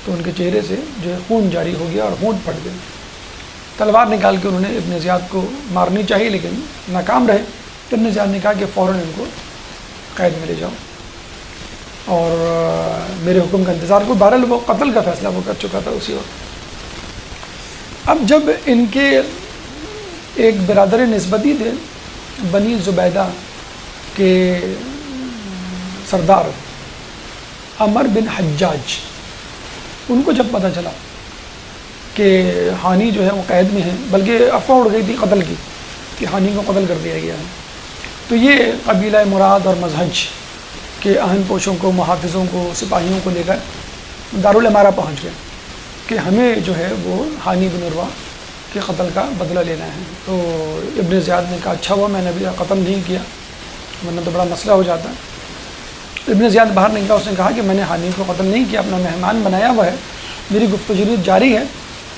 تو ان کے چہرے سے جو ہے خون جاری ہو گیا اور ہونٹ پھٹ گئے۔ تلوار نکال کے انہوں نے ابن زیاد کو مارنی چاہی لیکن ناکام رہے. تو ابن زیاد نے کہا کہ فوراً ان کو قید میں لے جاؤ اور میرے حکم کا انتظار کو. بہرحال وہ قتل کا فیصلہ وہ کر چکا تھا اسی وقت. اب جب ان کے ایک برادر نسبتی تھے بنی زبیدہ کے سردار عمر بن حجاج، ان کو جب پتہ چلا کہ ہانی جو ہے وہ قید میں ہیں، بلکہ افواہ اڑ گئی تھی قتل کی کہ ہانی کو قتل کر دیا گیا ہے، تو یہ قبیلہ مراد اور مزہج کے اہم پوشوں کو، محافظوں کو، سپاہیوں کو لے کر دارالامارہ پہنچ گئے کہ ہمیں جو ہے وہ ہانی بن عروہ کے قتل کا بدلہ لینا ہے. تو ابن زیاد نے کہا اچھا ہوا میں نے ابھی قتل نہیں کیا ورنہ تو بڑا مسئلہ ہو جاتا. ابن زیاد باہر نکلا، اس نے کہا کہ میں نے ہانی کو قتل نہیں کیا، اپنا مہمان بنایا ہوا ہے، میری گفت و شنید جاری ہے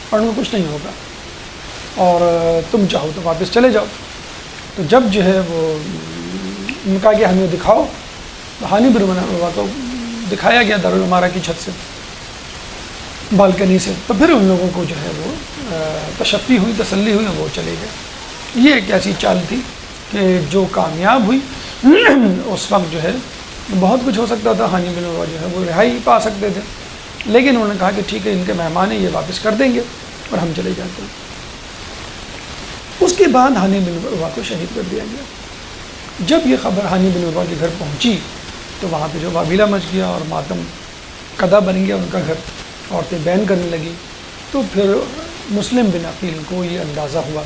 اور ان کو کچھ نہیں ہوگا اور تم چاہو تو واپس چلے جاؤ. تو جب جو ہے وہ ان کا کہ ہمیں دکھاؤ، تو ہانی بن عروہ کو دکھایا گیا دارالامارہ کی چھت سے، بالکنی سے. تو پھر ان لوگوں کو جو ہے وہ تشفی ہوئی، تسلی ہوئی، وہ چلے گئے. یہ ایک ایسی چال تھی کہ جو کامیاب ہوئی. اس وقت جو ہے بہت کچھ ہو سکتا تھا، ہانی بن عروہ جو ہے وہ رہائی پا سکتے تھے، لیکن انہوں نے کہا کہ ٹھیک ہے ان کے مہمان ہیں، یہ واپس کر دیں گے اور ہم چلے جاتے ہیں. اس کے بعد ہانی بن عروہ کو شہید کر دیا گیا. جب یہ خبر ہانی بن عروہ کے گھر پہنچی تو وہاں پہ جو واویلا مچ گیا اور ماتم قدا بن گیا ان کا گھر، عورتیں بین کرنے لگی. تو پھر مسلم بن عقیل کو یہ اندازہ ہوا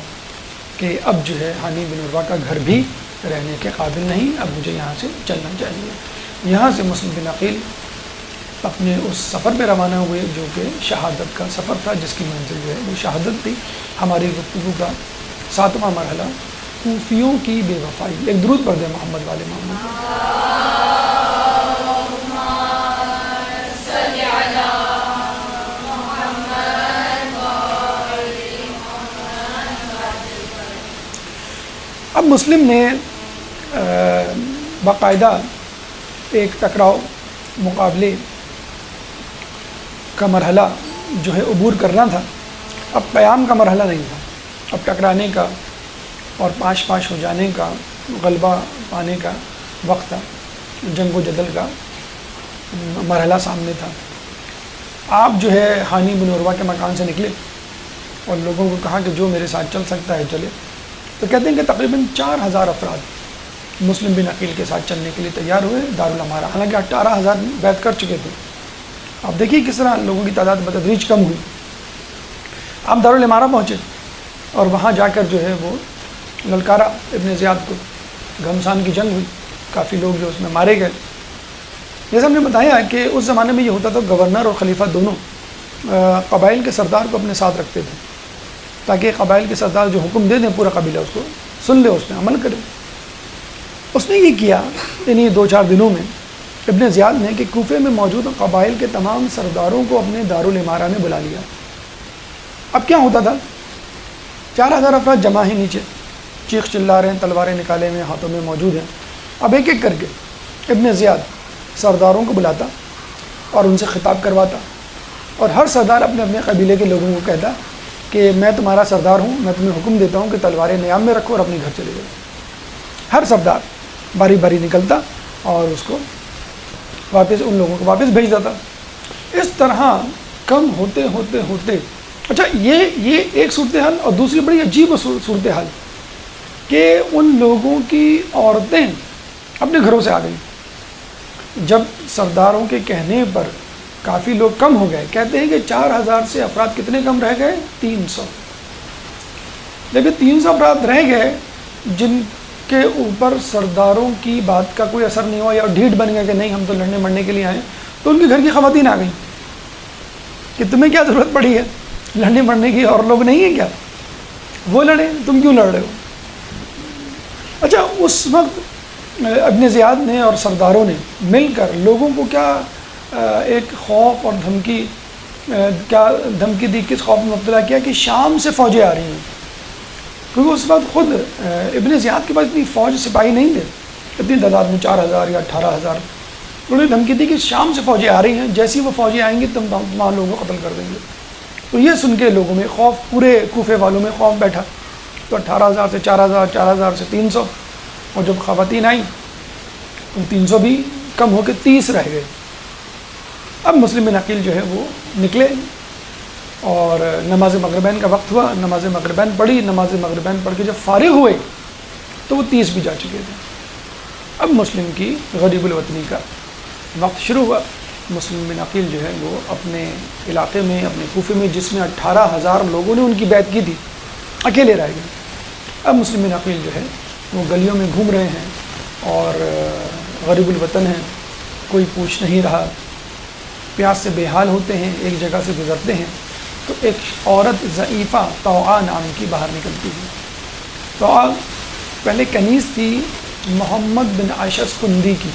کہ اب جو ہے ہانی بن عروہ کا گھر بھی رہنے کے قابل نہیں، اب مجھے یہاں سے چلنا چاہیے. یہاں سے مسلم بن عقیل اپنے اس سفر پہ روانہ ہوئے جو کہ شہادت کا سفر تھا، جس کی منزل جو ہے وہ شہادت تھی. ہماری گفتگو کا 7واں مرحلہ کوفیوں کی بے وفائی. ایک درود پڑھ دیں محمد والے محمد. اب مسلم نے باقاعدہ ایک ٹکراؤ مقابلے کا مرحلہ جو ہے عبور کرنا تھا. اب قیام کا مرحلہ نہیں تھا، اب ٹکرانے کا اور پاش پاش ہو جانے کا، غلبہ پانے کا وقت تھا، جنگ و جدل کا مرحلہ سامنے تھا. آپ جو ہے ہانی بن عروہ کے مکان سے نکلے اور لوگوں کو کہا کہ جو میرے ساتھ چل سکتا ہے چلے. تو کہتے ہیں کہ تقریباً 4000 افراد مسلم بن عقیل کے ساتھ چلنے کے لیے تیار ہوئے دارالامارہ. حالانکہ 18000 بیعت کر چکے تھے. آپ دیکھیے کس طرح لوگوں کی تعداد بتدریج کم ہوئی. آپ دارالامارہ پہنچے اور وہاں جا کر جو ہے وہ للکارا ابن زیاد کو. گھمسان کی جنگ ہوئی، کافی لوگ جو اس میں مارے گئے. جیسے ہم نے بتایا کہ اس زمانے میں یہ ہوتا تھا گورنر اور خلیفہ دونوں قبائل کے سردار کو اپنے ساتھ رکھتے تھے تاکہ قبائل کے سردار جو حکم دے دیں پورا قبیلہ اس کو سن لے، اس میں عمل کرے. اس نے یہ کیا انہیں 2-4 دنوں میں ابن زیاد نے کہ کوفے میں موجود قبائل کے تمام سرداروں کو اپنے دارالامارہ میں بلا لیا. اب کیا ہوتا تھا، 4000 افراد جمع ہیں نیچے، چیخ چلا رہے ہیں، تلواریں نکالے ہوئے ہاتھوں میں موجود ہیں. اب ایک ایک کر کے ابن زیاد سرداروں کو بلاتا اور ان سے خطاب کرواتا اور ہر سردار اپنے اپنے قبیلے کے لوگوں کو کہتا کہ میں تمہارا سردار ہوں، میں تمہیں حکم دیتا ہوں کہ تلواریں نیام میں رکھو اور اپنے گھر چلے جاؤ. ہر سردار باری باری نکلتا اور اس کو واپس ان لوگوں کو واپس بھیج دیتا. اس طرح کم ہوتے ہوتے ہوتے اچھا یہ ایک صورتحال، اور دوسری بڑی عجیب صورتحال کہ ان لوگوں کی عورتیں اپنے گھروں سے آ گئیں. جب سرداروں کے کہنے پر کافی لوگ کم ہو گئے، کہتے ہیں کہ 4000 سے افراد کتنے کم رہ گئے؟ 300. جب یہ 300 افراد رہ گئے جن کے اوپر سرداروں کی بات کا کوئی اثر نہیں ہوا یا ڈھیٹ بن گیا کہ نہیں ہم تو لڑنے مرنے کے لیے آئے، تو ان کے گھر کی خواتین آ گئیں کہ تمہیں کیا ضرورت پڑی ہے لڑنے مرنے کی، اور لوگ نہیں ہیں کیا، وہ لڑیں، تم کیوں لڑ رہے ہو. اچھا اس وقت ابن زیاد نے اور سرداروں نے مل کر لوگوں کو کیا ایک خوف اور دھمکی دی، کس خوف میں مبتلا کیا کہ شام سے فوجیں آ رہی ہیں. کیونکہ اس وقت خود ابن زیاد کے پاس اتنی فوج سپاہی نہیں تھے اتنی تعداد میں، 4000 یا 18000. انہوں نے دھمکی دی کہ شام سے فوجیں آ رہی ہیں، جیسی وہ فوجیں آئیں گی تمام لوگوں کو قتل کر دیں گے. تو یہ سن کے لوگوں میں خوف، پورے کوفے والوں میں خوف بیٹھا، تو 18,000 سے 4,000، 4,000 سے 300، اور جب خواتین آئیں تو 300 بھی کم ہو کے 30 رہ گئے۔ اب مسلم بن عقیل جو ہے وہ نکلے، اور نماز مغربین کا وقت ہوا، نماز مغربین پڑھی، نماز مغربین پڑھ کے جب فارغ ہوئے تو وہ 30 بھی جا چکے تھے۔ اب مسلم کی غریب الوطنی کا وقت شروع ہوا۔ مسلم بن عقیل جو ہے وہ اپنے علاقے میں، اپنے کوفے میں، جس میں 18,000 لوگوں نے ان کی بیعت کی تھی، اکیلے رہ گئے۔ اب مسلم بن عقیل جو ہے وہ گلیوں میں گھوم رہے ہیں اور غریب الوطن ہیں، کوئی پوچھ نہیں رہا، پیاس سے بے حال ہوتے ہیں، ایک جگہ سے گزرتے ہیں تو ایک عورت ضعیفہ طوعا نام کی باہر نکلتی ہے۔ طوعا پہلے کنیز تھی محمد بن اشعث کندی کی۔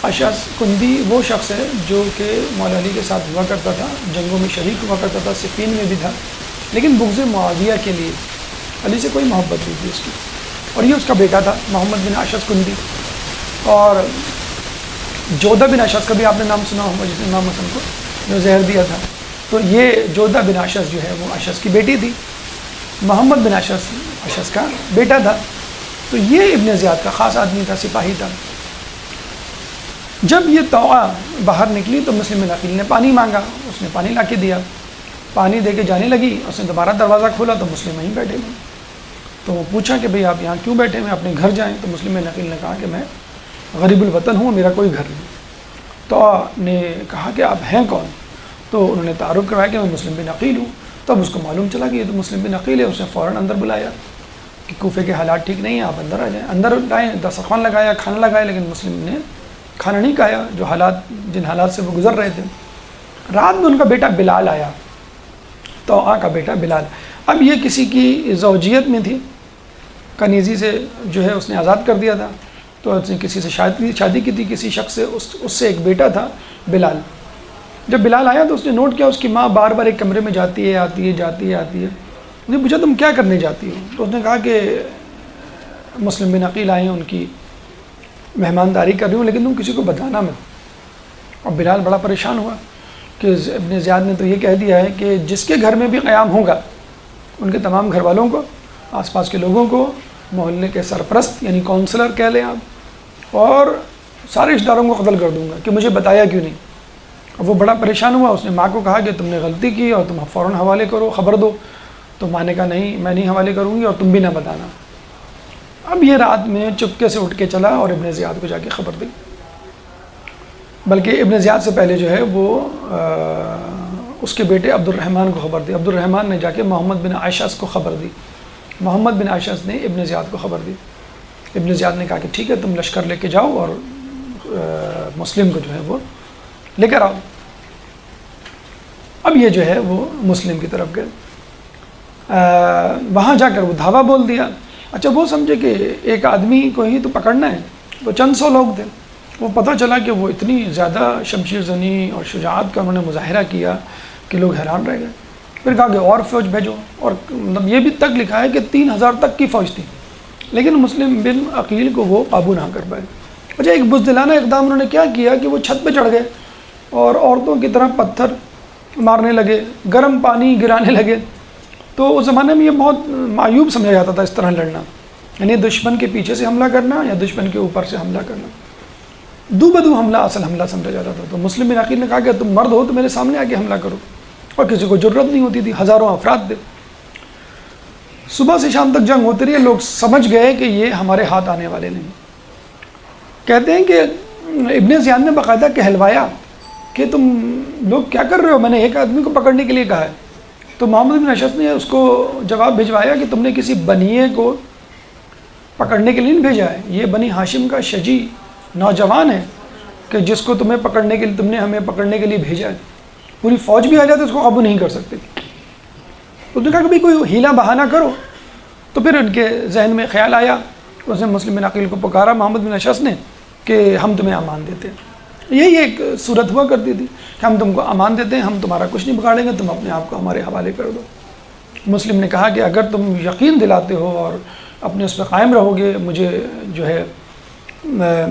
اشعث کندی وہ شخص ہے جو کہ مولا علی کے ساتھ ہوا کرتا تھا، جنگوں میں شریک ہوا کرتا تھا، صفین میں بھی تھا، لیکن بغض معاویہ کے لیے علی سے کوئی محبت نہیں تھی اس کی، اور یہ اس کا بیٹا تھا محمد بن اشعث کندی۔ اور جودہ بن اشعث کا بھی آپ نے نام سنا ہوگا، جس نے امام حسن کو جو زہر دیا تھا، تو یہ جودہ بن اشعث جو ہے وہ اشعث کی بیٹی تھی، محمد بن اشعث کا بیٹا تھا۔ تو یہ ابن زیاد کا خاص آدمی تھا، سپاہی تھا۔ جب یہ طوعا باہر نکلی تو مسلم بن عقیل نے پانی مانگا، اس نے پانی لا کے دیا، پانی دے کے جانے لگی، اس نے دوبارہ دروازہ کھولا تو مسلم وہیں بیٹھے ہوئے۔ تو وہ پوچھا کہ بھئی آپ یہاں کیوں بیٹھے ہوئے، اپنے گھر جائیں۔ تو مسلم بن عقیل نے کہا کہ میں غریب الوطن ہوں، میرا کوئی گھر نہیں۔ طوعا نے کہا کہ آپ ہیں کون؟ تو انہوں نے تعارف کروایا کہ میں مسلم بن عقیل ہوں۔ تب اس کو معلوم چلا کہ یہ تو مسلم بن عقیل ہے، اس نے فوراً اندر بلایا کہ کوفے کے حالات ٹھیک نہیں ہیں، آپ اندر آ جائیں۔ اندر لائیں، دسترخوان لگایا، کھانا لگایا، لیکن مسلم نے کھانا نہیں کھایا، جو جن حالات سے وہ گزر رہے تھے۔ رات میں ان کا بیٹا بلال آیا، طوعا کا بیٹا بلال۔ اب یہ کسی کی زوجیت میں تھی، کنیزی سے جو ہے اس نے آزاد کر دیا تھا، تو اس نے کسی سے شادی کی تھی، کسی شخص سے، اس سے ایک بیٹا تھا بلال۔ جب بلال آیا تو اس نے نوٹ کیا اس کی ماں بار بار ایک کمرے میں جاتی ہے، آتی ہے، جاتی ہے، آتی ہے۔ اس نے پوچھا تم کیا کرنے جاتی ہو؟ تو اس نے کہا کہ مسلم بن عقیل آئے ہیں، ان کی مہمانداری کر رہی ہوں، لیکن تم کسی کو بتانا مت۔ اور بلال بڑا پریشان ہوا کہ ابن زیاد نے تو یہ کہہ دیا ہے کہ جس کے گھر میں بھی قیام ہوگا ان کے تمام گھر والوں کو، آس پاس کے لوگوں کو، محلے کے سرپرست یعنی کونسلر کہہ لیں آپ، اور سارے رشتہ داروں کو قتل کر دوں گا کہ مجھے بتایا کیوں نہیں۔ اب وہ بڑا پریشان ہوا، اس نے ماں کو کہا کہ تم نے غلطی کی اور تم فوراً حوالے کرو، خبر دو۔ تو ماں نے کہا نہیں، میں نہیں حوالے کروں گی اور تم بھی نہ بتانا۔ اب یہ رات میں چپکے سے اٹھ کے چلا اور ابن زیاد کو جا کے خبر دی، بلکہ ابن زیاد سے پہلے جو ہے وہ اس کے بیٹے عبد الرحمن کو خبر دی۔ عبد الرحمن نے جا کے محمد بن اشعث کو خبر دی، محمد بن اشعث نے ابن زیاد کو خبر دی۔ ابن زیاد نے کہا کہ ٹھیک ہے، تم لشکر لے کے جاؤ اور مسلم کو جو ہے وہ لے کر آؤ۔ اب یہ جو ہے وہ مسلم کی طرف گئے، وہاں جا کر وہ دھاوا بول دیا۔ اچھا وہ سمجھے کہ ایک آدمی کو ہی تو پکڑنا ہے، وہ چند سو لوگ تھے۔ وہ پتہ چلا کہ وہ اتنی زیادہ شمشیر زنی اور شجاعت کا انہوں نے مظاہرہ کیا کہ لوگ حیران رہ گئے۔ پھر کہا کہ اور فوج بھیجو، اور مطلب یہ بھی تک لکھا ہے کہ 3,000 تک کی فوج تھی، لیکن مسلم بن عقیل کو وہ قابو نہ کر پائے۔ اچھا ایک بزدلانہ اقدام انہوں نے کیا کیا کہ وہ چھت پہ چڑھ گئے اور عورتوں کی طرح پتھر مارنے لگے، گرم پانی گرانے لگے۔ تو اس زمانے میں یہ بہت معیوب سمجھا جاتا تھا اس طرح لڑنا، یعنی دشمن کے پیچھے سے حملہ کرنا یا دشمن کے اوپر سے حملہ کرنا، دو بدو حملہ اصل حملہ سمجھا جاتا تھا۔ تو مسلم بن عقیل نے کہا کہ تم مرد ہو تو میرے سامنے آ کے حملہ کرو، اور کسی کو جرت نہیں ہوتی تھی، ہزاروں افراد تھے۔ صبح سے شام تک جنگ ہوتی رہی، لوگ سمجھ گئے کہ یہ ہمارے ہاتھ آنے والے نہیں۔ کہتے ہیں کہ ابن زیاد نے باقاعدہ کہلوایا کہ تم لوگ کیا کر رہے ہو، میں نے ایک آدمی کو پکڑنے کے لیے کہا ہے۔ تو محمد بن اشعث نے اس کو جواب بھجوایا کہ تم نے کسی بنیے کو پکڑنے کے لیے نہیں بھیجا ہے، یہ بنی ہاشم کا شجی نوجوان ہے کہ جس کو تمہیں پکڑنے کے لیے، تم نے ہمیں پکڑنے کے لیے بھیجا ہے۔ پوری فوج بھی آ جاتے اس کو قابو نہیں کر سکتے۔ اس نے کہا کہ بھائی کوئی ہیلا بہانہ کرو۔ تو پھر ان کے ذہن میں خیال آیا، اس نے مسلم بن عقیل کو پکارا محمد بن اشعث نے کہ ہم تمہیں امان دیتے ہیں۔ یہی ایک صورت ہوا کرتی تھی کہ ہم تم کو امان دیتے ہیں، ہم تمہارا کچھ نہیں بگاڑیں گے، تم اپنے آپ کو ہمارے حوالے کر دو۔ مسلم نے کہا کہ اگر تم یقین دلاتے ہو اور اپنے اس پہ قائم رہو گے، مجھے جو ہے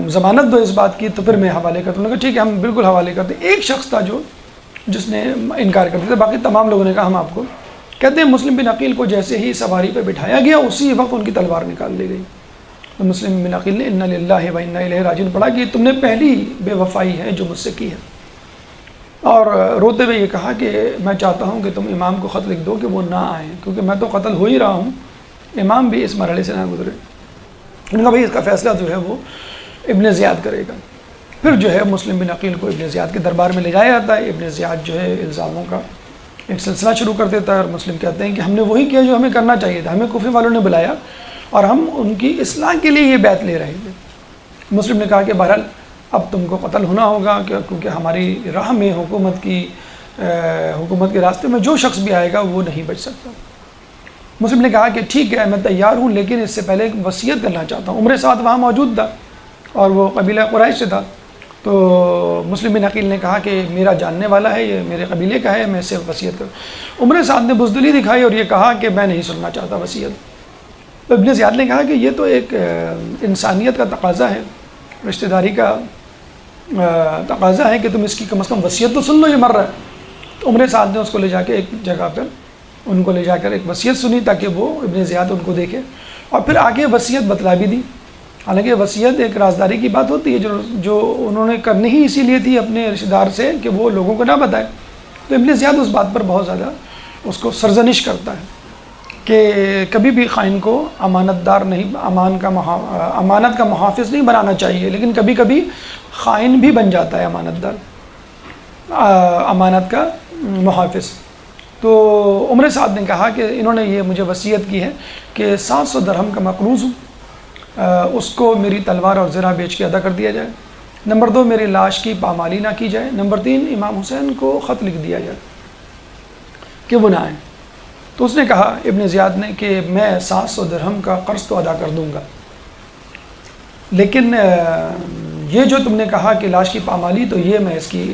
ضمانت دو اس بات کی، تو پھر میں حوالے کرتا ہوں۔ نے کہا ٹھیک ہے، ہم بالکل حوالے کرتے ہیں۔ ایک شخص تھا جو جس نے انکار کر دیا تھا. باقی تمام لوگوں نے کہا ہم آپ کو. کہتے ہیں مسلم بن عقیل کو جیسے ہی سواری پہ بٹھایا گیا اسی وقت ان کی تلوار نکال دی گئی. تو مسلم بن عقیل نے انا للہ و انا الیہ راجعون پڑھا کہ تم نے پہلی بے وفائی ہے جو مجھ سے کی ہے. اور روتے ہوئے یہ کہا کہ میں چاہتا ہوں کہ تم امام کو خط لکھ دو کہ وہ نہ آئیں کیونکہ میں تو قتل ہو ہی رہا ہوں, امام بھی اس مرحلے سے نہ گزرے. انہوں نے کہا بھائی اس کا فیصلہ جو ہے وہ ابن زیاد کرے گا. پھر جو ہے مسلم بن عقیل کو ابن زیاد کے دربار میں لے جایا جاتا ہے. ابن زیاد جو ہے الزاموں کا ایک سلسلہ شروع کر دیتا ہے اور مسلم کہتے ہیں کہ ہم نے وہی کیا جو ہمیں کرنا چاہیے تھا, ہمیں کوفے والوں نے بلایا اور ہم ان کی اصلاح کے لیے یہ بیعت لے رہے تھے. مسلم نے کہا کہ بہرحال اب تم کو قتل ہونا ہوگا کیونکہ ہماری راہ میں حکومت کے راستے میں جو شخص بھی آئے گا وہ نہیں بچ سکتا. مسلم نے کہا کہ ٹھیک ہے میں تیار ہوں لیکن اس سے پہلے ایک وصیت کرنا چاہتا ہوں. عمر سعد وہاں موجود تھا اور وہ قبیلہ قریش سے تھا. تو مسلم بن عقیل نے کہا کہ میرا جاننے والا ہے, یہ میرے قبیلے کا ہے, میں اس سے وصیت کروں. عمر سعد نے بزدلی دکھائی اور یہ کہا کہ میں نہیں سننا چاہتا وصیت. تو ابن زیاد نے کہا کہ یہ تو ایک انسانیت کا تقاضا ہے, رشتہ داری کا تقاضا ہے کہ تم اس کی کم از کم وصیت تو سن لو, یہ مر رہا ہے. تو عمر سعد نے اس کو لے جا کے ایک جگہ پر ان کو لے جا کر ایک وصیت سنی تاکہ وہ ابن زیاد ان کو دیکھے اور پھر آگے وصیت بتلا بھی دی. حالانکہ وصیت ایک رازداری کی بات ہوتی ہے جو انہوں نے کرنی ہی اسی لیے تھی اپنے رشتہ دار سے کہ وہ لوگوں کو نہ بتائے. تو ابن زیاد اس بات پر بہت زیادہ اس کو سرزنش کرتا ہے کہ کبھی بھی خائن کو امانت دار نہیں, امانت کا محافظ نہیں بنانا چاہیے, لیکن کبھی کبھی خائن بھی بن جاتا ہے امانت دار, امانت کا محافظ. تو عمر سعد نے کہا کہ انہوں نے یہ مجھے وصیت کی ہے کہ 700 درہم کا مقروض ہوں, اس کو میری تلوار اور زرہ بیچ کے ادا کر دیا جائے. نمبر 2 میری لاش کی پامالی نہ کی جائے. نمبر 3 امام حسین کو خط لکھ دیا جائے کہ وہ نہ آئیں. تو اس نے کہا ابن زیاد نے کہ میں 700 درہم کا قرض تو ادا کر دوں گا, لیکن یہ جو تم نے کہا کہ لاش کی پامالی, تو یہ میں اس کی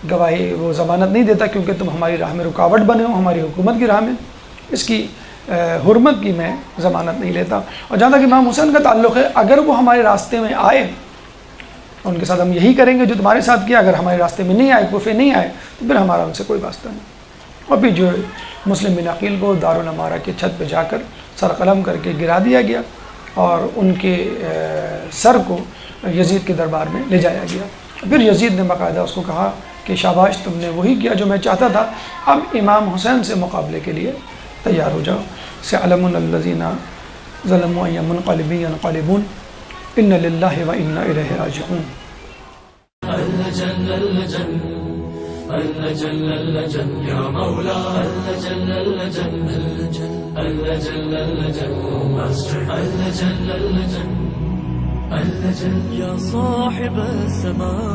گواہی وہ ضمانت نہیں دیتا کیونکہ تم ہماری راہ میں رکاوٹ بنے ہو, ہماری حکومت کی راہ میں, اس کی حرمت کی میں ضمانت نہیں لیتا. اور جہاں تک امام حسین کا تعلق ہے, اگر وہ ہمارے راستے میں آئے ان کے ساتھ ہم یہی کریں گے جو تمہارے ساتھ کیا. اگر ہمارے راستے میں نہیں آئے, کوفے نہیں آئے, تو پھر ہمارا ان سے کوئی واسطہ نہیں. اور پھر جو مسلم بن عقیل کو دارالامارہ کی چھت پہ جا کر سر قلم کر کے گرا دیا گیا اور ان کے سر کو یزید کے دربار میں لے جایا گیا. پھر یزید نے باقاعدہ اس کو کہا کہ شاباش, تم نے وہی کیا جو میں چاہتا تھا, اب امام حسین سے مقابلے کے لیے تیار ہو جاؤ. سَيَعْلَمُ الَّذِينَ ظَلَمُوا أَيَّ مُنْقَلِبٍ يَنْقَلِبُونَ إِنَّ لِلَّهِ وَإِنَّا إِلَيْهِ راجعون. يا مولا يا صاحب السماء